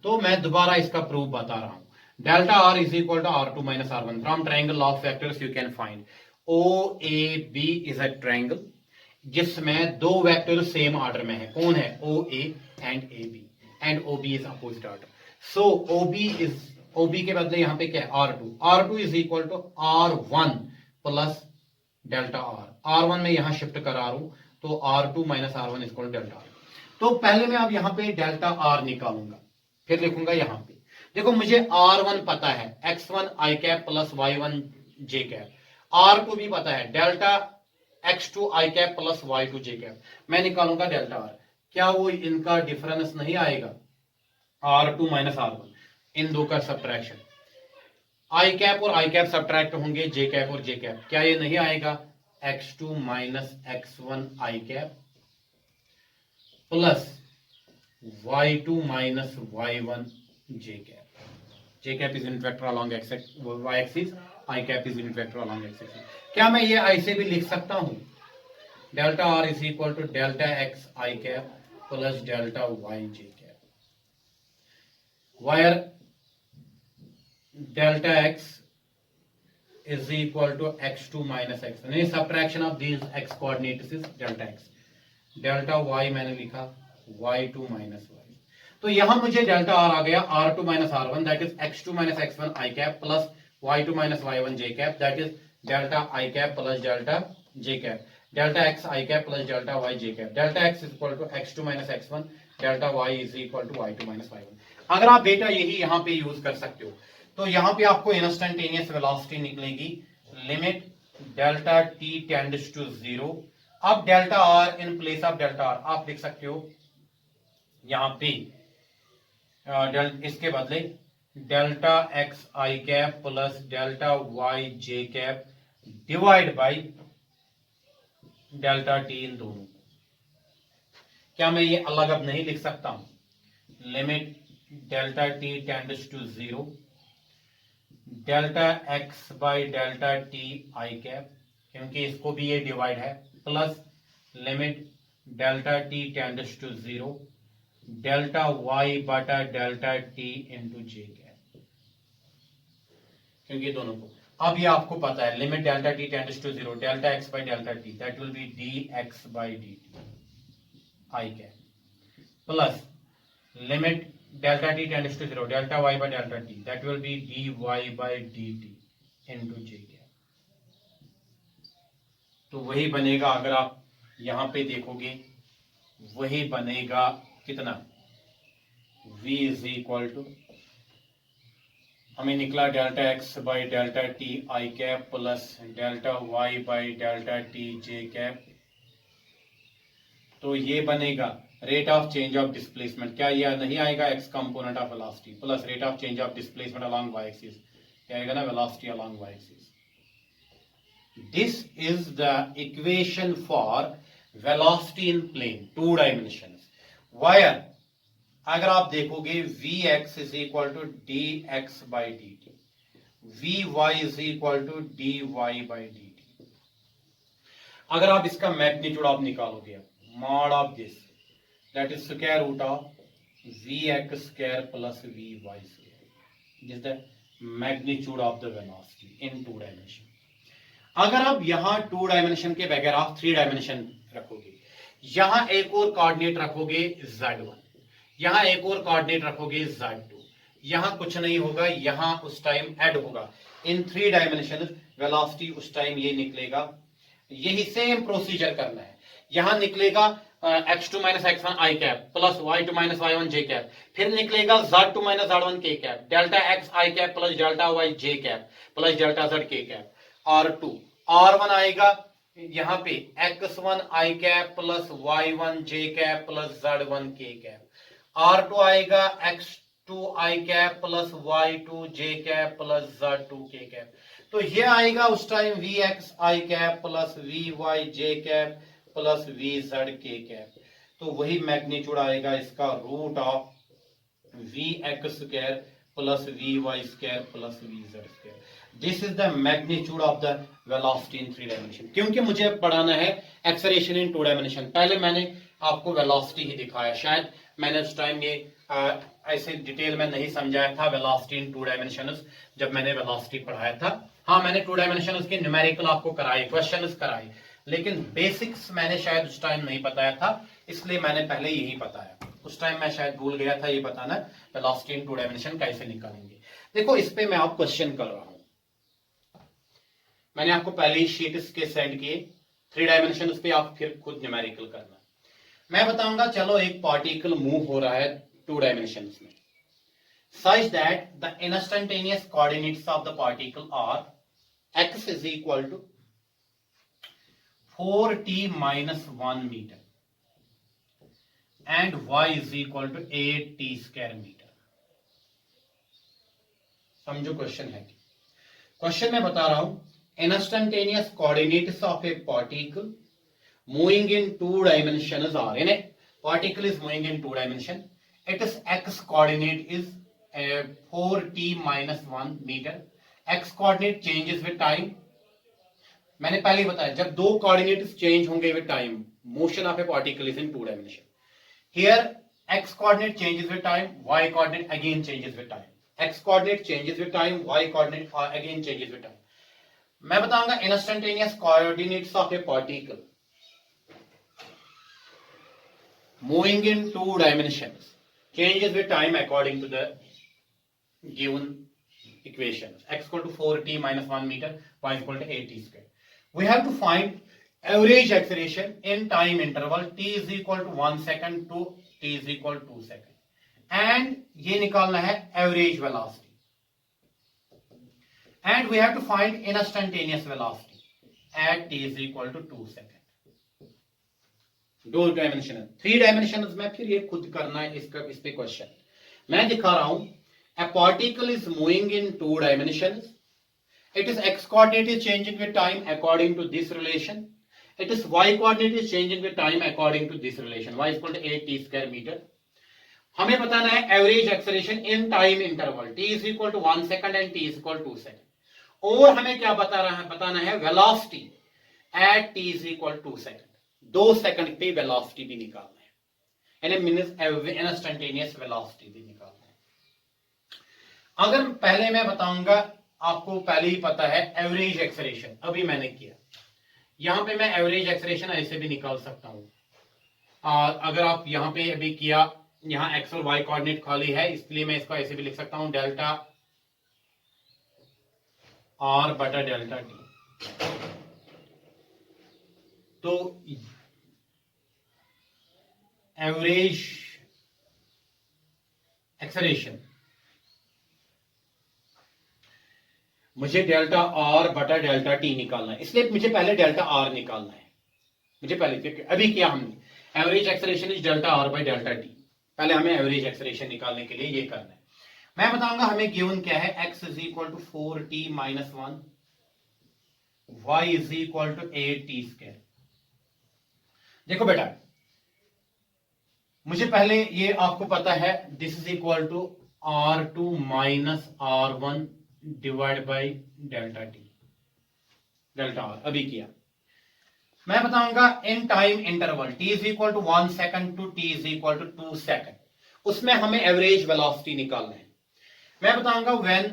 तो मैं दोबारा इसका प्रूफ बता रहा हूं, delta R is equal to R2 minus R1 from triangle law of vectors you can find OAB is a triangle जिसमें दो वेक्टर सेम ऑर्डर में है, कौन है OA and AB, and OB is opposite order, so OB के बदले यहां पे क्या है R2 is equal to R1 plus delta R, R1 में यहां शिफ्ट करा रहा हूं तो R2 minus R1 equal delta R. तो पहले मैं अब यहां पे डेल्टा आर निकालूंगा, फिर लिखूंगा यहां पे, देखो मुझे R1 पता है x1 i cap plus y1 j cap, R2 भी पता है delta x2 i cap plus y2 j cap, मैं निकालूंगा डेल्टा आर। क्या वो इनका डिफरेंस नहीं आएगा R2 माइनस R1, इन दो का सब्ट्रैक्शन, i कैप और i कैप सब्ट्रैक्ट होंगे j कैप और j कैप, क्या ये नहीं आएगा x2 minus x1 i cap plus y2 minus y1 j cap is unit vector along y axis, i cap is unit vector along x axis. क्या मैं ये ऐसे भी लिख सकता हूं delta R is equal to delta x i cap plus delta y j cap, वायर delta x is equal to x2 minus x1, यानी subtraction of these x coordinates is delta x, delta y मैंने लिखा y2 minus y, तो यहां मुझे delta r आ गया R2 minus R1 that is x2 minus x1 i cap plus y2 minus y1 j cap, that is delta I cap plus delta j cap, delta x I cap plus delta y j cap, delta x is equal to x2 minus x1, delta y is equal to y2 minus y1। अगर आप बेटा यही यहाँ पे use कर सकते हो तो यहाँ पे आपको इंस्टेंटेनियस वेलोसिटी निकलेगी limit delta t tends to 0। अब delta r in place of delta r आप लिख सकते हो यहाँ पे इसके बदले delta X I cap plus delta Y J cap divide by delta T इन दोनों। क्या मैं ये अलग अब नहीं लिख सकता हूं? Limit delta t tends to 0 delta x by delta t i cap, क्योंकि इसको भी ये डिवाइड है, plus limit delta t tends to 0 delta y बटा delta t into j cap, क्योंकि दोनों को अब ये आपको पता है limit delta t tends to 0 delta x by delta t that will be d x by d t i cap plus limit delta t tends to 0 delta y by delta t that will be d y by d t into j cap. तो वही बनेगा, अगर आप यहां पे देखोगे वही बनेगा कितना, v इज इक्वल टू हमें निकला delta x by delta t i cap plus delta y by delta t j cap. तो ये बनेगा rate of change of displacement, क्या यह नहीं आएगा x component of velocity plus rate of change of displacement along y axis, क्या आएगा ना velocity along y axis. This is the equation for velocity in plane two dimension वायर। अगर आप देखोगे v x is equal to d x by d t, v y is equal to d y by d t. अगर आप इसका magnitude आप निकालोगे mod of this that is square root of v x square plus v y square, this the magnitude of the velocity in two dimension. अगर आप यहां to dimension के बगैर आप थ्री डायमेंशन रखोगे, यहां एक और कोऑर्डिनेट रखोगे z1, यहां एक और कोऑर्डिनेट रखोगे z2, यहां कुछ नहीं होगा, यहां उस टाइम ऐड होगा इन थ्री डायमेंशन वेलोसिटी, उस टाइम ये निकलेगा। यही सेम प्रोसीजर करना है, यहां निकलेगा x2 minus x1 I cap plus y2 minus y1 J cap, फिर निकलेगा z2 minus z1 K cap, delta x I cap plus delta y J cap plus delta z K cap, r2 r1 आएगा यहां पे x1 I cap plus y1 J cap plus z1 K cap, r2 आएगा x2 I cap plus y2 J cap plus z2 K cap. तो ये आएगा उस time vx आई cap plus vy j cap plus vz k cap. तो वही magnitude आएगा इसका root of vx square plus vy square plus vz square. This is the magnitude of the velocity in three dimension. क्योंकि मुझे पढ़ाना है acceleration इन two dimension, पहले मैंने आपको वेलोसिटी ही दिखाया, शायद मैंने उस टाइम ये ऐसे डिटेल में नहीं समझाया था वेलोसिटी इन टू डायमेंशन जब मैंने वेलोसिटी पढ़ाया था। हाँ, मैंने टू डायमेंशन के न्यूमेरिकल आपको कराए, क्वेश्चंस कराए, लेकिन बेसिक्स मैंने शायद उस टाइम नहीं बताया था, इसलिए मैंने पहले यही बताया। उस टाइम मैं शायद भूल गया था ये बताना वेलोसिटी इन टू डायमेंशन कैसे निकालेंगे। देखो इस पे मैं आप क्वेश्चन कर रहा हूं, मैंने आपको पहले ही शीट इसके सेंड किए, थ्री डायमेंशन उस पे आप फिर खुद न्यूमेरिकल करना। मैं बताऊंगा चलो एक पार्टिकल मूव हो रहा है टू डायमेंशंस में, such that the instantaneous coordinates of the particle are x is equal to 4t minus 1 meter and y is equal to 8t square meter। समझो क्वेश्चन है, क्वेश्चन में बता रहा हूं instantaneous coordinates of a particle moving in two dimensions are, in a particle is moving in two dimension, its x coordinate is 4t minus 1 meter, x coordinate changes with time। मैंने पहले ही बताया जब दो coordinates change होंगे with time, motion of a particle is in two dimension. Here x coordinate changes with time, y coordinate again changes with time, x coordinate changes with time, y coordinate again changes with time। मैं बताऊंगा instantaneous coordinates of a particle moving in two dimensions changes with time according to the given equations. X equal to 4t minus 1 meter, y equal to 8t square. We have to find average acceleration in time interval t is equal to 1 second to t is equal to 2 second. And ये निकालना है average velocity. And we have to find instantaneous velocity at t is equal to 2 second. दो dimensional, 3 dimensional में फिर ये खुद करना है इसका, इस पे क्वेश्चन मैं दिखा रहा हूं. A particle is moving in 2 dimensions. It is x coordinate is changing with time according to this relation. It is y coordinate is changing with time according to this relation. Y is equal to 8t square meter. हमें बताना है average acceleration in time interval t is equal to 1 second and t is equal to 2 second. और हमें क्या बताना है velocity at t is equal to 2 second. 2 second पे velocity भी निकालना है, यानी इंस्टेंटेनियस वेलोसिटी भी निकालना है. अगर पहले मैं बताऊंगा, आपको पहले ही पता है एवरेज एक्सेलरेशन, अभी मैंने किया, यहां पे मैं एवरेज एक्सेलरेशन ऐसे भी निकाल सकता हूं. अगर आप यहां पे अभी किया, यहां एक्स और वाई कोऑर्डिनेट खाली है, इसलिए मैं इसको ऐसे भी लिख सकता हूं डेल्टा आर बटा डेल्टा टी. तो एवरेज एक्सेलरेशन मुझे डेल्टा आर बटा डेल्टा टी निकालना है, इसलिए मुझे पहले डेल्टा आर निकालना है. मुझे पहले अभी किया हमने average acceleration is delta R by delta T. पहले हमें एवरेज एक्सेलरेशन निकालने के लिए ये करना है. मैं बताऊंगा हमें गिवन क्या है. x is equal to 4t minus 1, y is equal to 8t square. देखो बेटा, मुझे पहले ये आपको पता है this is equal to r2 minus r1 divide by delta t, delta R अभी किया. मैं बताऊंगा in time interval t is equal to 1 second to t is equal to 2 second, उसमें हमें एवरेज वेलोसिटी निकालना है. मैं बताऊंगा when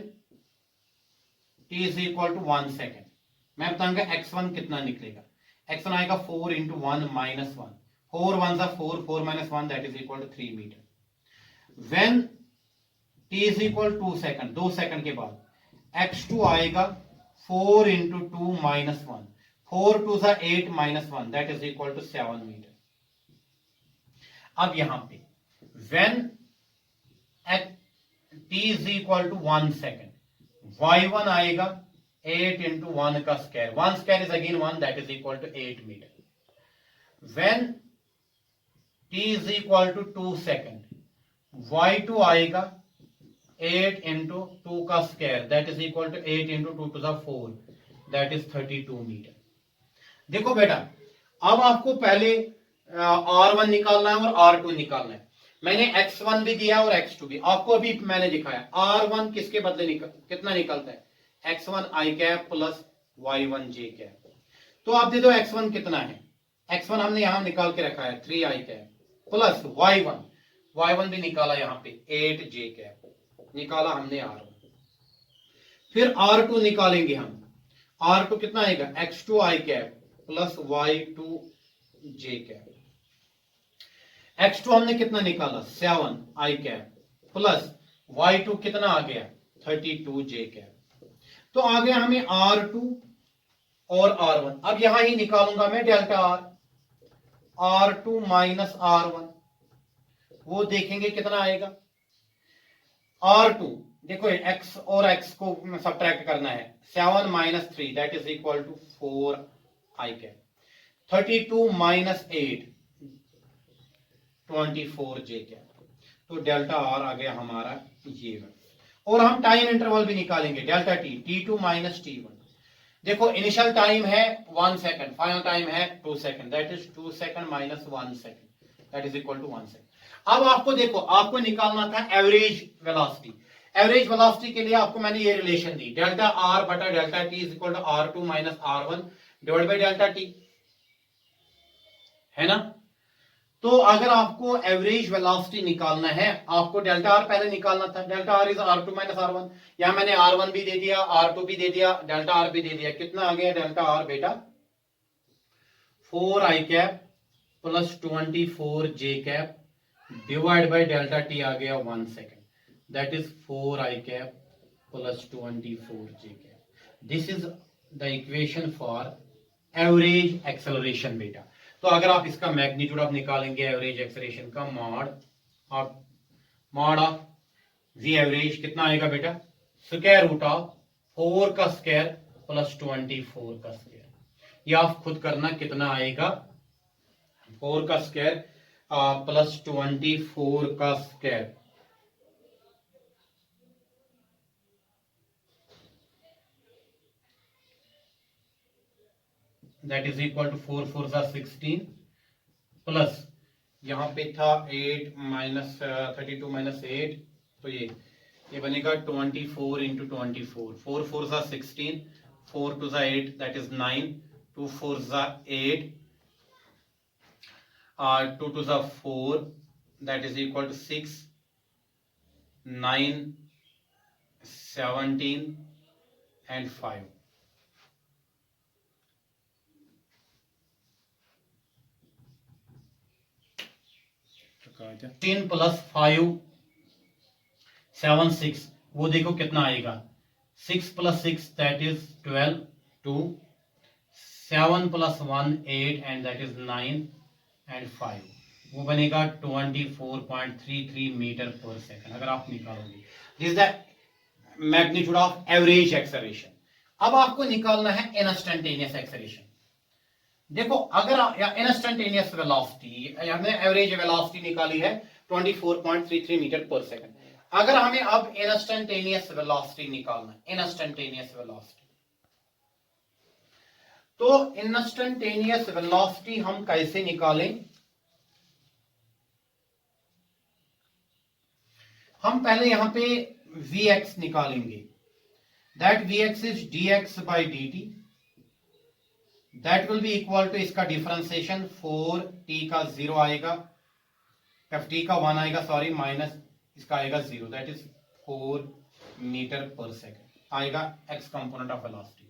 t is equal to 1 second, मैं बताऊंगा x1 कितना निकलेगा. x1 आएगा 4 इंटू 1 माइनस 1, 4 1 जा 4, 4 minus 1 that is equal to 3 meter. When t is equal 2 second, 2 second के बाद x2 आएगा 4 इंटू 2 माइनस 1, 4 2 जा 8 minus 1 that is equal to 7 meter. अब यहां पे when t is equal to 1 second, y1 आएगा 8 इंटू 1 का square, 1 square is again 1 that is equal to 8 meter. When t is equal to 2 second, y2 आएगा 8 into 2 का square that is equal to 8 into 2 to the 4 that is 32 meter. देखो बेटा, अब आपको पहले R1 निकालना है और R2 निकालना है. मैंने X1 भी दिया और X2 भी, आपको अभी मैंने दिखाया. R1 किसके बदले कितना निकलता है, X1 I cap plus Y1 J cap. तो आप दे दो X1 कितना है, X1 हमने यहां निकाल के रखा है 3 I कैप प्लस Y1 भी निकाला यहां पे 8 J कैप निकाला हमने R1. फिर R2 निकालेंगे हम, R2 कितना आएगा X2 I cap plus Y2 J cap. X2 हमने कितना निकाला 7 I कैप प्लस Y2 कितना आ गया 32 J कैप. तो आ गया हमें R2 और R1. अब यहां ही निकालूंगा मैं delta R, R2 minus R1, वो देखेंगे कितना आएगा. R2 देखो x और x को सब्ट्रैक्ट करना है, 7 माइनस 3 that is equal to 4 I cap, 32 माइनस 8 24 J कैप. तो डेल्टा R आ गया हमारा ये. और हम टाइम इंटरवल भी निकालेंगे delta t, t2 minus t1. देखो इनिशियल टाइम है 1 सेकंड, फाइनल टाइम है 2 second that is 2 second minus 1 second that is equal to 1 second. अब आपको देखो, आपको निकालना था एवरेज वेलोसिटी. एवरेज वेलोसिटी के लिए आपको मैंने ये रिलेशन दी, डेल्टा आर बटा delta t is equal to R2 minus R1 divide by delta t, है ना. तो अगर आपको एवरेज वेलोसिटी निकालना है, आपको डेल्टा आर पहले निकालना था. Delta R is R2 minus R1, यहां मैंने R1 भी दे दिया, R2 भी दे दिया, डेल्टा आर भी दे दिया. कितना आ गया डेल्टा आर बेटा 4 I cap plus 24 J cap divide by delta T आ गया 1 second that is 4 I cap plus 24 j cap. This is the equation for average acceleration बेटा. तो अगर आप इसका मैग्नीट्यूड आप निकालेंगे एवरेज एक्सेलरेशन का मॉड ऑफ वी एवरेज कितना आएगा बेटा, स्क्वायर रूट ऑफ 4 का स्क्वायर प्लस 24 का स्क्वायर. ये आप खुद करना कितना आएगा, 4 का स्क्वायर प्लस 24 का square. That is equal to 4 4 सा 16 प्लस यहां पे था 8 माइनस 32 माइनस 8, तो ये बनेगा 24 इंटू 24. 4 4 सा 16, 4 2 सा 8 दैट इज 9, 2 4 सा 8, 2 2 सा 4 that is equal to 6, 9 17 and 5. 10 plus 5 7 6, वो देखो कितना आएगा, 6 plus 6 that is 12, 2 7 plus 1 8 and that is 9 and 5, वो बनेगा 24.33 मीटर पर सेकंड अगर आप निकालोगे. This is the magnitude of average acceleration. अब आपको निकालना है इंस्टेंटेनियस एक्सेलरेशन. देखो अगर इंस्टेंटेनियस वेलोसिटी, हमने एवरेज वेलोसिटी निकाली है 24.33 मीटर पर सेकंड. अगर हमें अब इंस्टेंटेनियस वेलोसिटी निकालना है, इंस्टेंटेनियस वेलोसिटी, तो इंस्टेंटेनियस वेलोसिटी हम कैसे निकालें, हम पहले यहां पे vx निकालेंगे. That vx is dx by dt. That will be equal to इसका डिफरेंशिएशन 4t का 0 आएगा, ft का 1 आएगा, सॉरी, माइनस इसका आएगा 0, दैट इज 4 मीटर पर सेकंड आएगा x component of velocity.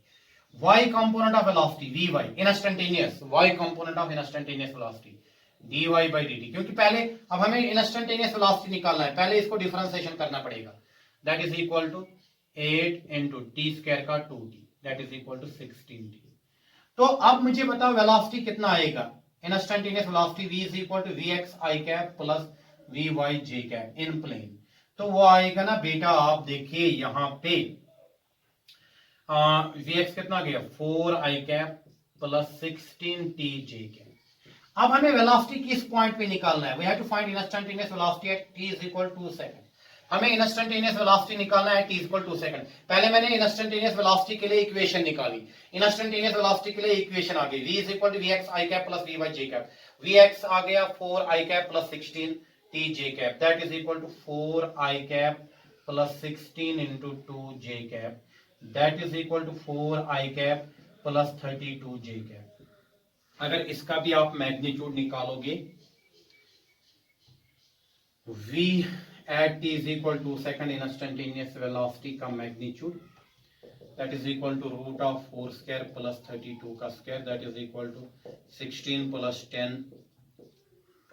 y component of velocity vy instantaneous, y component of instantaneous velocity dy by dt. क्योंकि पहले अब हमें इंस्टेंटेनियस वेलोसिटी निकालना है, पहले इसको डिफरेंशिएशन करना पड़ेगा. That is equal to 8 into t square का 2t that is equal to 16t. तो अब मुझे बताओ वेलोसिटी कितना आएगा, instantaneous velocity v is equal to vx i cap plus vy j cap in plane. तो वो आएगा ना बेटा, आप देखिए यहां पे vx कितना गया 4i cap plus 16t j cap. अब हमें वेलोसिटी किस पॉइंट पे निकालना है, we have to find instantaneous velocity at t is equal to 2 second. हमें इंस्टेंटेनियस वेलोसिटी निकालना है t इक्वल 2 सेकंड. पहले मैंने इंस्टेंटेनियस वेलोसिटी के लिए इक्वेशन निकाली, इंस्टेंटेनियस वेलोसिटी के लिए इक्वेशन आ गई v is equal to vx i cap plus vy j cap. vx आ गया 4i cap plus 16 t j cap that is equal to 4i cap plus 16 into 2 j cap that is equal to 4i cap plus 32 j cap. अगर इसका भी आप magnitude निकालोगे, v at t is equal to second instantaneous velocity का magnitude that is equal to root of 4 square plus 32 का square that is equal to 16 plus 10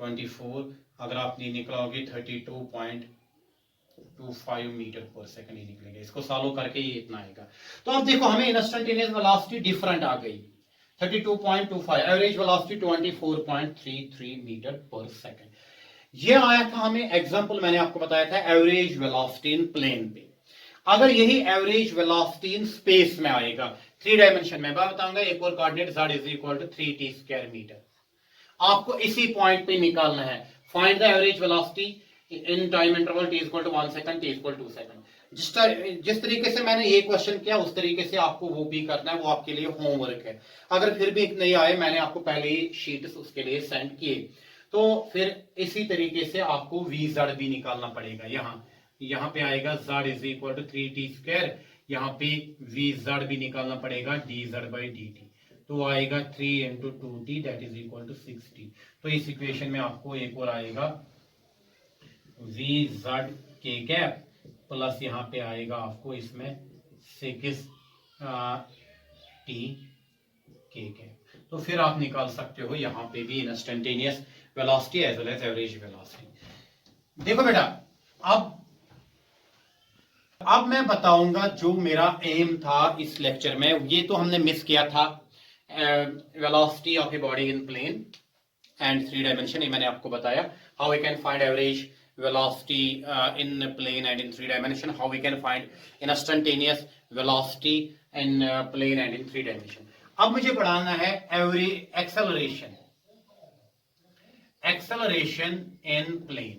24. अगर आप नहीं निकलोगे 32.25 मीटर पर सेकंड ही निकलेगा. इसको सॉल्व करके ये इतना आएगा. तो अब देखो हमें इंस्टेंटेनियस वेलोसिटी डिफरेंट आ गई 32.25, एवरेज वेलोसिटी 24.33 मीटर पर सेकंड. ये आया था हमें एग्जांपल, मैंने आपको बताया था एवरेज वेलोसिटी इन प्लेन पे. अगर यही एवरेज वेलोसिटी इन स्पेस में आएगा 3 डायमेंशन में, मैं बताऊंगा एक और coordinate z is equal to 3t square meter. आपको इसी पॉइंट पे निकालना है. Find the average velocity in time interval t equal to 1 second, t equal to 2 second. जिस तरीके से मैंने ये क्वेश्चन किया उस तरीके से आपको वो भी करना है, वो आपके लिए होमवर्क है. अगर फिर भी नहीं आए, मैंने आपको पहले ही शीट्स उसके लिए सेंड किए, तो फिर इसी तरीके से आपको vz भी निकालना पड़ेगा. यहाँ पे आएगा z is equal to 3t square, यहाँ पे vz भी निकालना पड़ेगा dz बाई dt. तो आएगा 3 into 2t that is equal to 6t. तो इस इक्वेशन में आपको एक और आएगा vz k कैप प्लस यहाँ पे आएगा आपको इसमें 6t k कैप. तो फिर आप निकाल सकते हो यहाँ पे भी instantaneous velocity as well as average velocity. देखो बेटा, अब अब मैं बताऊंगा जो मेरा एम था इस लेक्चर में, ये तो हमने मिस किया था, velocity of a body in plane and 3 dimension, ये मैंने आपको बताया how we can find average velocity in plane and in 3 dimension, how we can find instantaneous velocity in plane and in 3 dimension. अब मुझे पढ़ाना है एवरेज एक्सेलरेशन इन plane,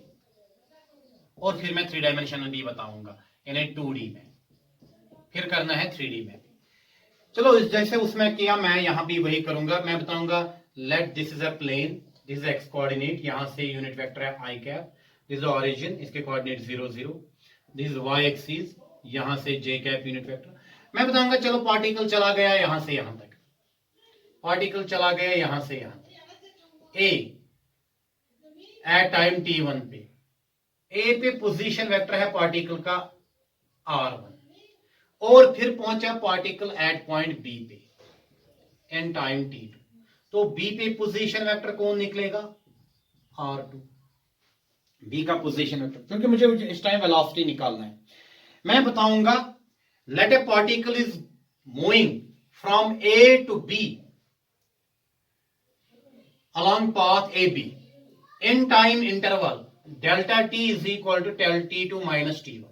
और फिर मैं 3 डायमेंशन में भी बताऊंगा, यानी 2D में, फिर करना है 3D में। चलो जैसे उसमें किया मैं यहां भी वही करूंगा। मैं बताऊंगा let this is a plane, this is x coordinate, यहां से यूनिट वेक्टर है i cap, this is origin, इसके coordinate 0 0, this is y axis, यहां से जे कैप यूनिट वेक्टर। मैं बताऊंगा चलो पार्टिकल चला गया यहां से यहां तक, पार्टिकल चला गया यहां से यहां तक, ए एट टाइम t1 पे, ए पे पोजीशन वेक्टर है पार्टिकल का r1, और फिर पहुंचा पार्टिकल एट पॉइंट बी पे इन टाइम t2, तो बी पे पोजीशन वेक्टर कौन निकलेगा, r2, बी का पोजीशन वेक्टर, क्योंकि मुझे इस टाइम वेलोसिटी निकालना है। मैं बताऊंगा let a particle is moving from A to B along path AB in time interval delta t is equal to del t2 minus t1।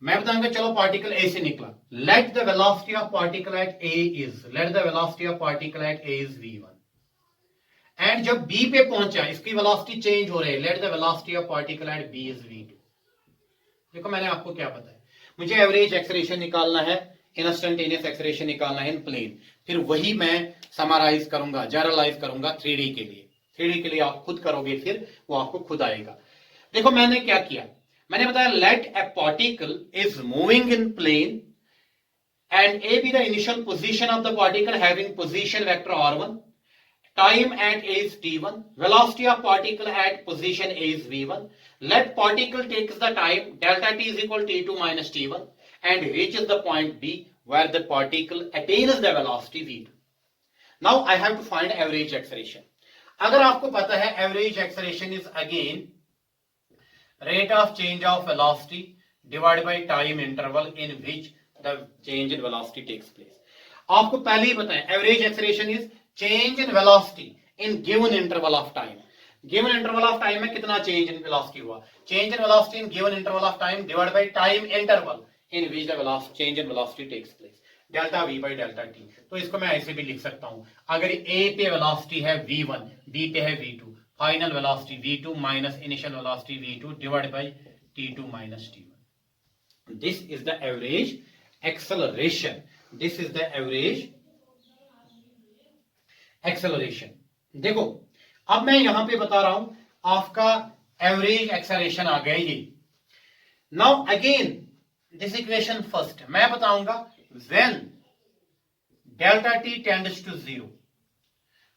मैं बताऊंगा चलो पार्टिकल ए से निकला, let the velocity of particle at A is, let the velocity of particle at A is v1, and जब B पे पहुंचा इसकी velocity change हो रही है, let the velocity of particle at B is v2। देखो मैंने आपको क्या बताया, मुझे एवरेज एक्सेलरेशन निकालना है, इंस्टेंटेनियस एक्सेलरेशन निकालना है इन प्लेन, फिर वही मैं समराइज करूंगा, जनरलाइज करूंगा 3D के लिए। 3D के लिए आप खुद करोगे, फिर वो आपको खुद आएगा। देखो मैंने क्या किया, मैंने बताया let a particle is moving in plane and A B the initial position of the particle having position vector r1, time at a is t1, velocity of particle at position a is v1, let particle takes the time delta t is equal to t2 minus t1 and reaches the point b where the particle attains the velocity v2. Now I have to find average acceleration. अगर आपको पता है average acceleration is again rate of change of velocity divided by time interval in which the change in velocity takes place. आपको पहले ही पता है average acceleration is change in velocity in given interval of time. Given interval of time में कितना change in velocity हुआ, change in velocity in given interval of time divided by time interval in which the velocity change in velocity takes place, delta v by delta t। तो इसको मैं ऐसे भी लिख सकता हूं, अगर a पे वेलोसिटी है v1, b पे है v2, final velocity v2 minus initial velocity v2 divide by t2 minus t1। This is the average acceleration, this is the average acceleration. देखो अब मैं यहां पे बता रहा हूं आपका एवरेज एक्सेलरेशन आ गया ये। Now again this equation first मैं बताऊंगा when delta t tends to 0,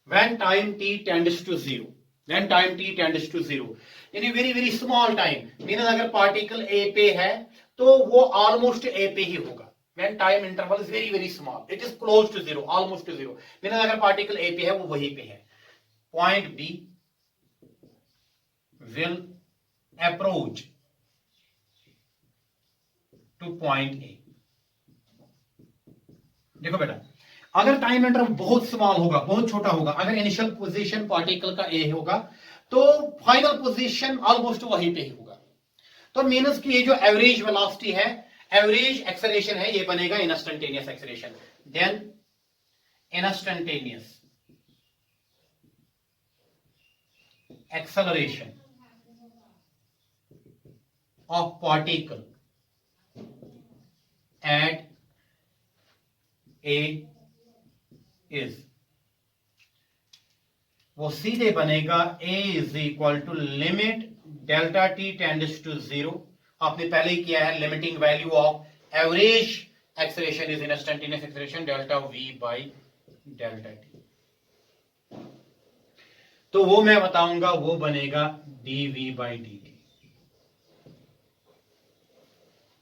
when time t tends to 0, when time t tends to 0 यानी very very small time, means अगर पार्टिकल ए पे है तो वो ऑलमोस्ट ए पे ही होगा। When time interval is very very small, it is close to 0, almost to 0, means अगर particle A पे है वो वहीं पे है, point B will approach to point A। देखो बेटा अगर टाइम इंटरवल बहुत स्मॉल होगा, बहुत छोटा होगा, अगर इनिशियल पोजीशन पार्टिकल का ए होगा तो फाइनल पोजीशन ऑलमोस्ट वहीं पे ही होगा। तो मींस कि ये जो एवरेज वेलोसिटी है, एवरेज एक्सेलरेशन है, ये बनेगा instantaneous acceleration. Then instantaneous acceleration of particle at A is, वो सीधे बनेगा a is equal to limit delta t tends to 0। आपने पहले ही किया है, limiting value of average acceleration is instantaneous acceleration delta v by delta t। तो वो मैं बताऊंगा, वो बनेगा dv बाई dt,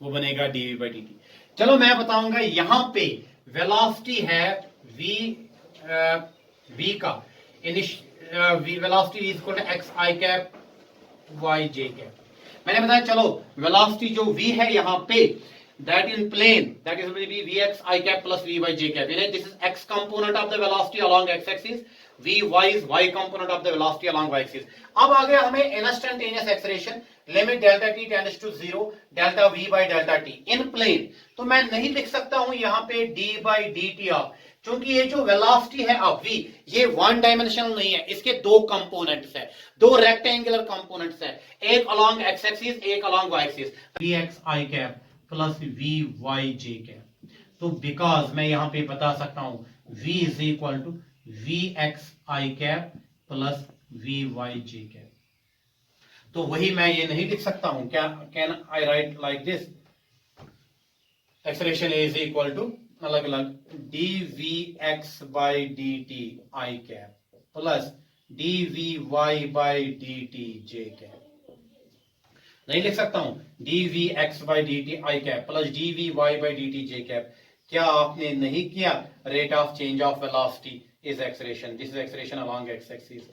वो बनेगा dv बाई dt। चलो मैं बताऊंगा यहां पे वेलोसिटी है v का velocity is equal to x i cap y j cap. मैंने बताया चलो वेलोसिटी जो v है यहाँ पे that in plane that is going to be vx I cap plus vy j cap. This is x component of the velocity along x axis, vy is y component of the velocity along y axis. अब आ गया हमें instantaneous acceleration limit delta t tends to 0 delta v by delta t इन plane. तो मैं नहीं लिख सकता हूं यहाँ पे d by dt ऑफ, क्योंकि ये जो वेलोसिटी है अब v ये वन डायमेंशनल नहीं है, इसके दो कंपोनेंट्स है, दो रेक्टेंगुलर कंपोनेंट्स है, एक अलोंग x एक्सिस एक along y axis. vx I cap plus v y J cap. तो बिकॉज मैं यहां पे बता सकता हूं v is equal to v x I cap plus v y J cap. तो वही मैं ये नहीं लिख सकता हूं क्या, can I write like this expression is equal to अलग अलग d v x by d t i cap plus d v y by d t j cap. नहीं लिख सकता हूं d v x by d t i cap plus d v y by d t j cap. क्या आपने नहीं किया? Rate of change of velocity is acceleration, this is acceleration along x axis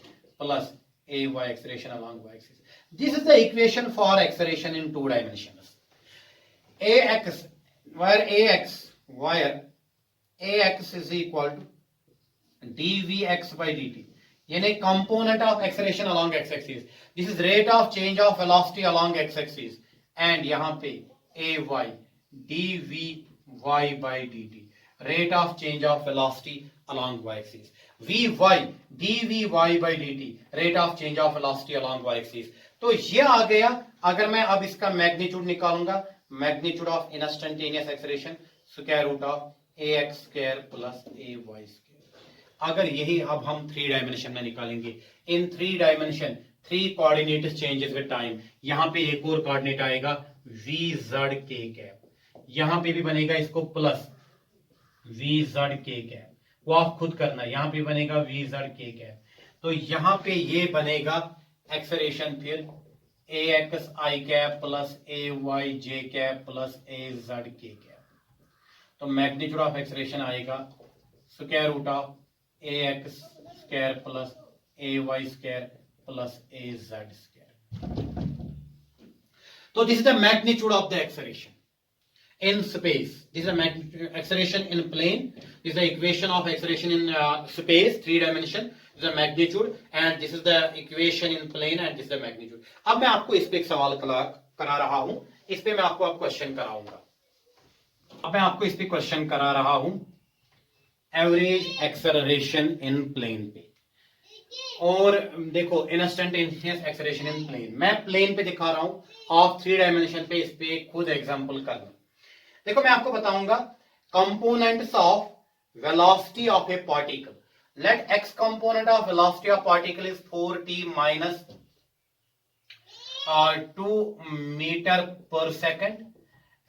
plus A y acceleration along y axis. This is the equation for acceleration in two dimensions. ax where ax is equal to dvx by dt, यानी component of acceleration along x axis. This is rate of change of velocity along x axis and यहाँ पे ay dvy by dt, rate of change of velocity along y axis. vy dvy by dt, rate of change of velocity along y axis. तो ये आ गया. अगर मैं अब इसका मैग्नीट्यूड निकालूंगा, magnitude of instantaneous acceleration square root of ax square plus ay square. अगर यही अब हम थ्री डायमेंशन में निकालेंगे, in three dimension three coordinate changes with time. यहां पे एक और कोऑर्डिनेट आएगा वी जेड के कैप, यहां पे भी बनेगा इसको plus V Z K cap, वो आप खुद करना. यहां पे बनेगा वी जेड के कैप. तो यहां पे ये बनेगा एक्सेलरेशन फिर A X I cap plus A Y J cap plus A Z K cap. तो मैग्नीट्यूड ऑफ एक्सेलरेशन आएगा square root of A X square plus A Y square plus A Z square. तो this is the magnitude of the acceleration in space. This is a acceleration in plane. This is the equation of acceleration in space, three dimension. This is the magnitude and this is the equation in plane and this is the magnitude. अब मैं आपको इस पे एक सवाल करा रहा हूं, इस पे मैं आपको क्वेश्चन कराऊंगा. अब मैं आपको इस पे क्वेश्चन करा रहा हूं एवरेज एक्सेलरेशन इन प्लेन पे. और देखो इंस्टेंटेनियस एक्सेलरेशन इन प्लेन, मैं प्लेन पे दिखा रहा हूं, आप थ्री डायमेंशन पे इस पे खुद एग्जांपल करना. देखो मैं आपको बताऊंगा components of velocity of a particle. Let x component of velocity of particle is 4t minus 2 meter per second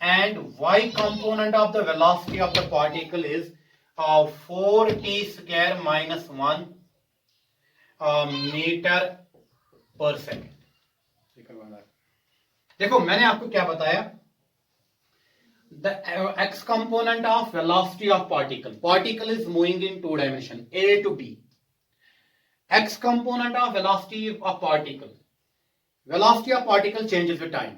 and y component of the velocity of the particle is 4t square minus 1 meter per second. देखो मैंने आपको क्या बताया, the x component of velocity of particle is moving in two dimension a to b. X component of velocity of particle changes with time.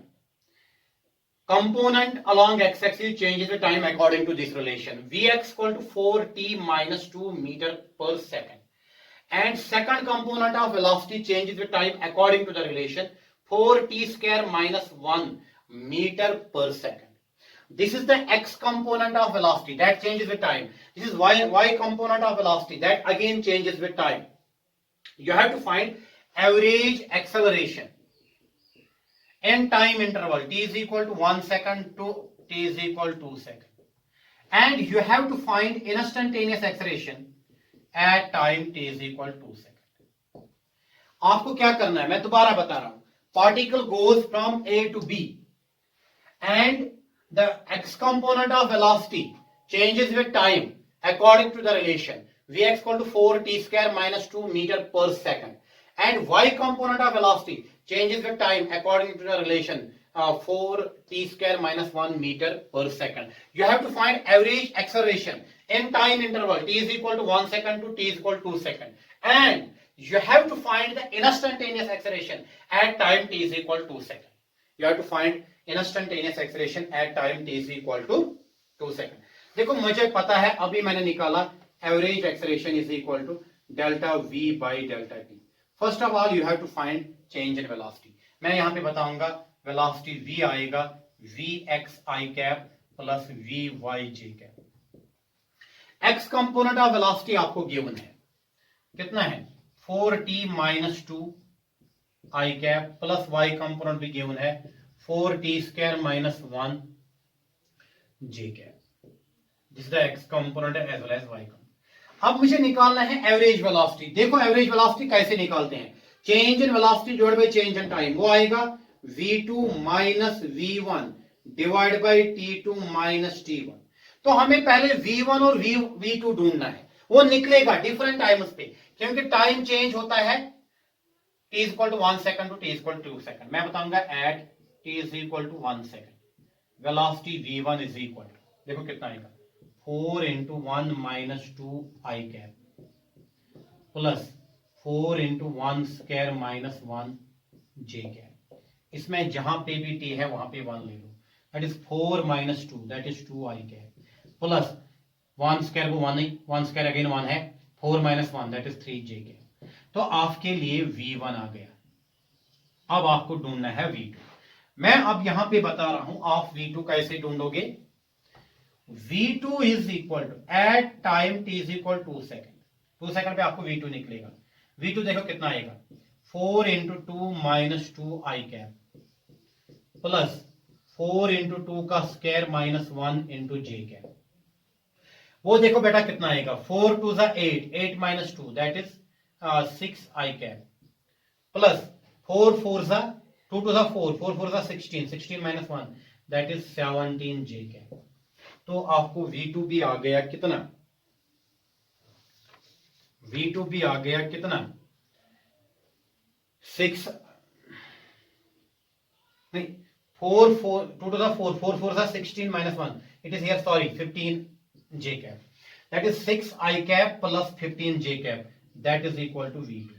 Component along x axis changes with time according to this relation. Vx equal to 4t minus 2 meter per second and second component of velocity changes with time according to the relation 4t square minus 1 meter per second. This is the x component of velocity that changes with time. This is y component of velocity that again changes with time. You have to find average acceleration in time interval t is equal to 1 second to t is equal to 2 seconds. And you have to find instantaneous acceleration at time t is equal to 2 seconds. आपको क्या करना है मैं दोबारा बता रहा हूं. Particle goes from A to B and the x component of velocity changes with time according to the relation Vx equal to 4t square minus 2 meter per second and y component of velocity changes with time according to the relation 4t square minus 1 meter per second. You have to find average acceleration in time interval t is equal to 1 second to t is equal to 2 seconds and you have to find the instantaneous acceleration at time t is equal to 2 seconds. You have to find instantaneous acceleration at time t is equal to 2 second. देखो मुझे पता है, अभी मैंने निकाला average acceleration is equal to delta v by delta t. First of all you have to find change in velocity. मैं यहां पे बताऊंगा वेलोसिटी v आएगा vx i cap plus vy j cap. x component of velocity आपको given है, कितना है 4t minus 2 i cap plus y component भी गिवन है 4t square minus 1 j cap. This is the x component as well as y component. अब मुझे निकालना है एवरेज वेलोसिटी. देखो एवरेज वेलोसिटी कैसे निकालते हैं, change in velocity divide by change in time. वो आएगा v2 minus v1 divide by t2 minus t1. तो हमें पहले v1 और v2 ढूंढना है. वो निकलेगा डिफरेंट टाइम्स पे, क्योंकि टाइम चेंज होता है t is equal to 1 second to t is equal to 2 second. मैं बताऊंगा at t is equal to 1 second velocity v1 is equal to, देखो कितना आएगा 4 इंटू 1 माइनस 2 आई cap plus 4 into 1 square minus 1 J cap. इसमें जहां पे भी t है वहां पे 1 ले लो. That is 4 minus 2 that is 2 I cap plus 1 square को 1 नहीं, 1 स्क्वायर अगेन 1 है, 4 minus 1 that is 3 J cap. तो आपके लिए v1 आ गया. अब आपको ढूंढना है v2. मैं अब यहां पे बता रहा हूं आप v2 कैसे ढूंढोगे. v2 is equal to at time t is equal 2 second. 2 second पे आपको v2 निकलेगा. v2 देखो कितना आएगा 4 इंटू 2 माइनस 2 आई कैप प्लस 4 इंटू 2 का square minus 1 into j cap. वो देखो बेटा कितना आएगा 4 टू ज़ा 8, 8 minus 2 that is 6 I cap plus 4 4 ज़ा 2 टू ज़ा 4, 4 4 ज़ा 16, 16 minus 1 that is 17 J cap. तो आपको v2 भी आ गया कितना, v2 भी आ गया कितना 6 नहीं 4 4 2 टू द 4, 4 4 ज़ा 16 minus 1 it is here sorry 15 j cap. That is 6 i cap plus 15 j cap that is equal to v2.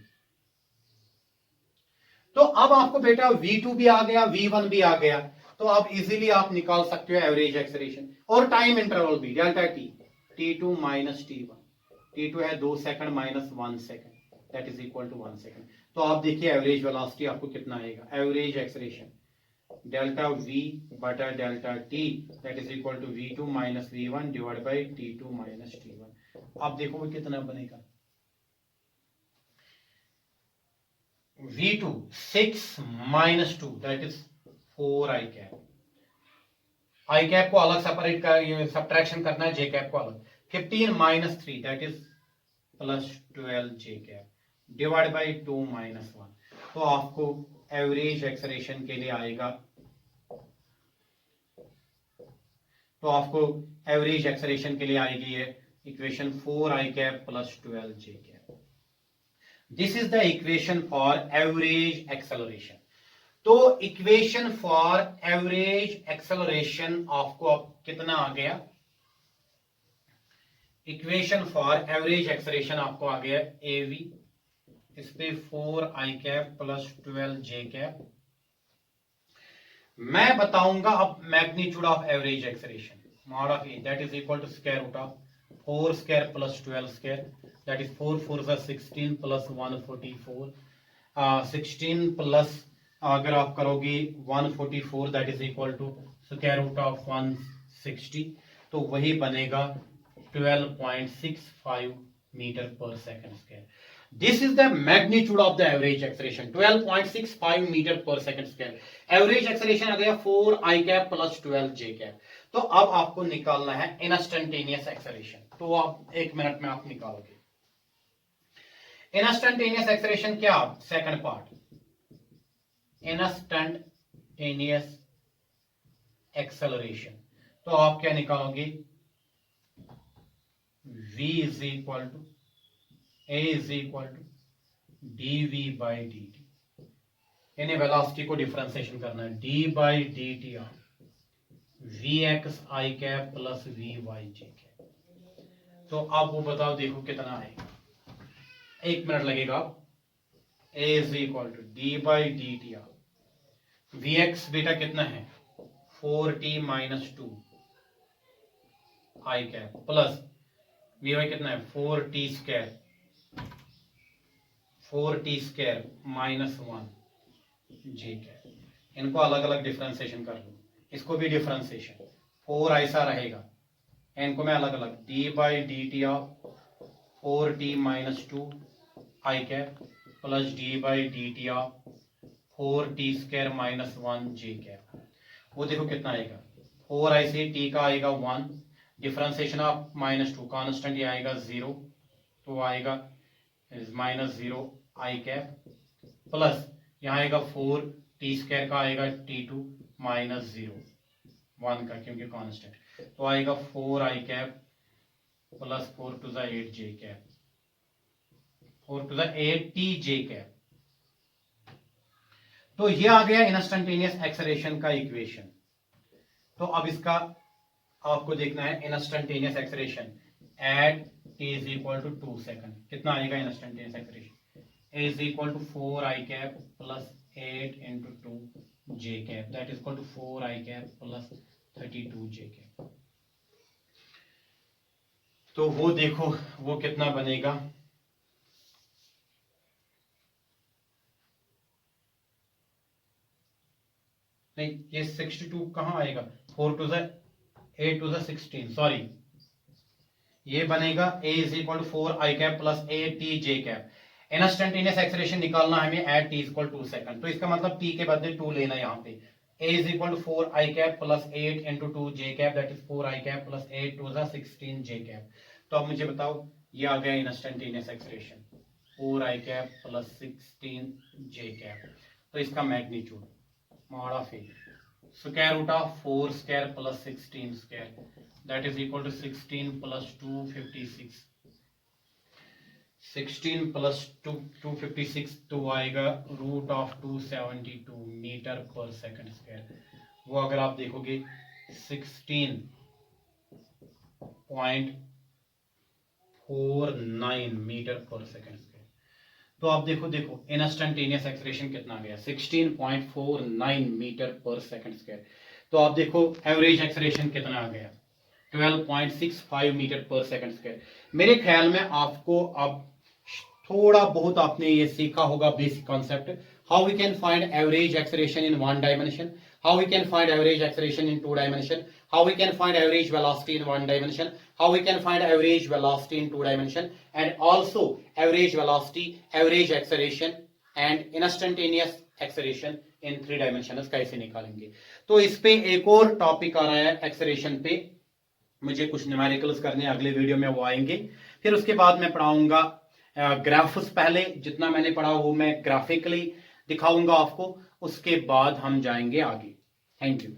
तो अब आपको बेटा v2 भी आ गया, v1 भी आ गया. तो आप इजीली आप निकाल सकते हो एवरेज एक्सेलरेशन और टाइम इंटरवल भी delta t, t2 minus t1. t2 है 2 second minus 1 second that is equal to 1 second. तो आप देखिए एवरेज वेलोसिटी आपको कितना आएगा, एवरेज एक्सेलरेशन डेल्टा v बटा delta t that is equal to v2 minus v1 divide by t2 minus t1. आप देखो वो कितना बनेगा v2 6 minus 2 that is 4 I cap. I cap को अलग सेपरेट कर सब्ट्रैक्शन करना है, जे कैप को अलग. 15 minus 3 that is plus 12 j cap divide by 2 minus 1. तो आपको एवरेज एक्सेलरेशन के लिए आएगा, तो आपको एवरेज एक्सेलरेशन के लिए आएगी ये equation 4 I cap plus 12 j cap. This is the equation for average acceleration. तो इक्वेशन फॉर एवरेज एक्सेलरेशन आपको अब कितना आ गया, इक्वेशन फॉर एवरेज एक्सेलरेशन आपको आ गया av इस पे 4 आई कैप प्लस 12 जे कैप. मैं बताऊंगा अब magnitude of average acceleration mod of a that is equal to square root of 4 square plus 12 square that is 4 4 ज़ा 16 प्लस 144 16 प्लस अगर आप करोगे 144 that is equal to square root of 160. तो वही बनेगा 12.65 मीटर पर second square. This is the magnitude of the average acceleration 12.65 metre पर second square. Average acceleration आ गया 4 आई कैप प्लस 12 जे कैप. तो अब आपको निकालना है इंस्टेंटेनियस एक्सेलरेशन. तो आप 1 मिनट में आप निकालोगे इंस्टेंटेनियस एक्सेलरेशन. क्या सेकंड पार्ट इंस्टेंटेनियस एक्सेलरेशन. तो आप क्या निकालोगे v is equal to a is equal to dv by dt. यानी वेलोसिटी को डिफरेंशिएशन करना है d by dt of vx i cap plus vy j cap. तो आप वो बताओ देखो कितना आएगा, 1 मिनट लगेगा. a is equal to d by dt of Vx बेटा कितना है 4t माइनस 2 आई कैप प्लस Vy कितना है 4t square minus 1 J cap. इनको अलग अलग डिफरेंशिएशन कर लो, इसको भी डिफरेंशिएशन 4 ऐसा रहेगा, इनको मैं अलग अलग D by d t of 4t minus 2 I cap plus D by d t of 4t square minus 1 J cap. वो देखो कितना आएगा 4 ऐसे t का आएगा 1, डिफरेंशिएशन ऑफ माइनस 2 कांस्टेंट ये आएगा 0, तो आएगा माइनस 0 आई कैप प्लस यहाँ आएगा 4t स्क्वायर का आएगा t2 माइनस 0 1 का क्योंकि कांस्टेंट, तो आएगा 4 आई cap plus 4 to the 8 J cap 4 to the 8 t J cap. तो ये आ गया इंस्टेंटेनियस एक्सेलरेशन का इक्वेशन। तो अब इसका आपको देखना है instantaneous acceleration at t is equal to 2 second, कितना आएगा instantaneous acceleration a is equal to 4 I cap plus 8 into 2 j cap that is equal to 4 I cap plus 32 j cap. तो वो देखो वो कितना बनेगा, नहीं ये 62 कहाँ आएगा 4 टू द 8 टू द 16 सॉरी, ये बनेगा a is equal to 4 I cap plus 8 t J cap. Instantaneous acceleration निकालना है हमें एट t इक्वल 2 सेकंड, तो इसका मतलब t के बदले 2 लेना है यहाँ पे। a is equal to 4 I cap plus 8 into 2 j cap that is 4 I cap plus 8 टू द 16 जे कैप। तो अब मुझे बताओ ये आ गया इंस्टेंटेनियस एक्सेलरेशन 4 आई कैप प्लस 16 जे कैप। तो इसका magnitude mod of a square root of 4 square plus 16 square that is equal to 16 plus 256 16 plus 256 तो आएगा रूट ऑफ 272 मीटर पर सेकंड स्क्वायर। वो अगर आप देखोगे 16.49 मीटर पर सेकंड स्क्वायर। तो आप देखो इंस्टेंटेनियस एक्सेलरेशन कितना आ गया 16.49 मीटर पर सेकंड स्क्वायर। तो आप देखो एवरेज एक्सेलरेशन कितना आ गया 12.65 मीटर पर सेकंड स्क्वायर। मेरे ख्याल में आपको अब थोड़ा बहुत आपने ये सीखा होगा basic concept, how we can find average acceleration in 1 dimension, how we can find average acceleration in 2 dimension, how we can find average velocity in 1 dimension, how we can find average velocity in 2 dimension, and also average velocity, average acceleration and instantaneous acceleration in 3 dimensions कैसे निकालेंगे। तो इस पे एक और topic आ रहा है acceleration पे, मुझे कुछ न्यूमेरिकल्स करने अगले वीडियो में वो आएंगे। फिर उसके बाद मैं पढ़ाऊंगा ग्राफ्स, पहले जितना मैंने पढ़ा वो मैं ग्राफिकली दिखाऊंगा आपको, उसके बाद हम जाएंगे आगे। Thank you.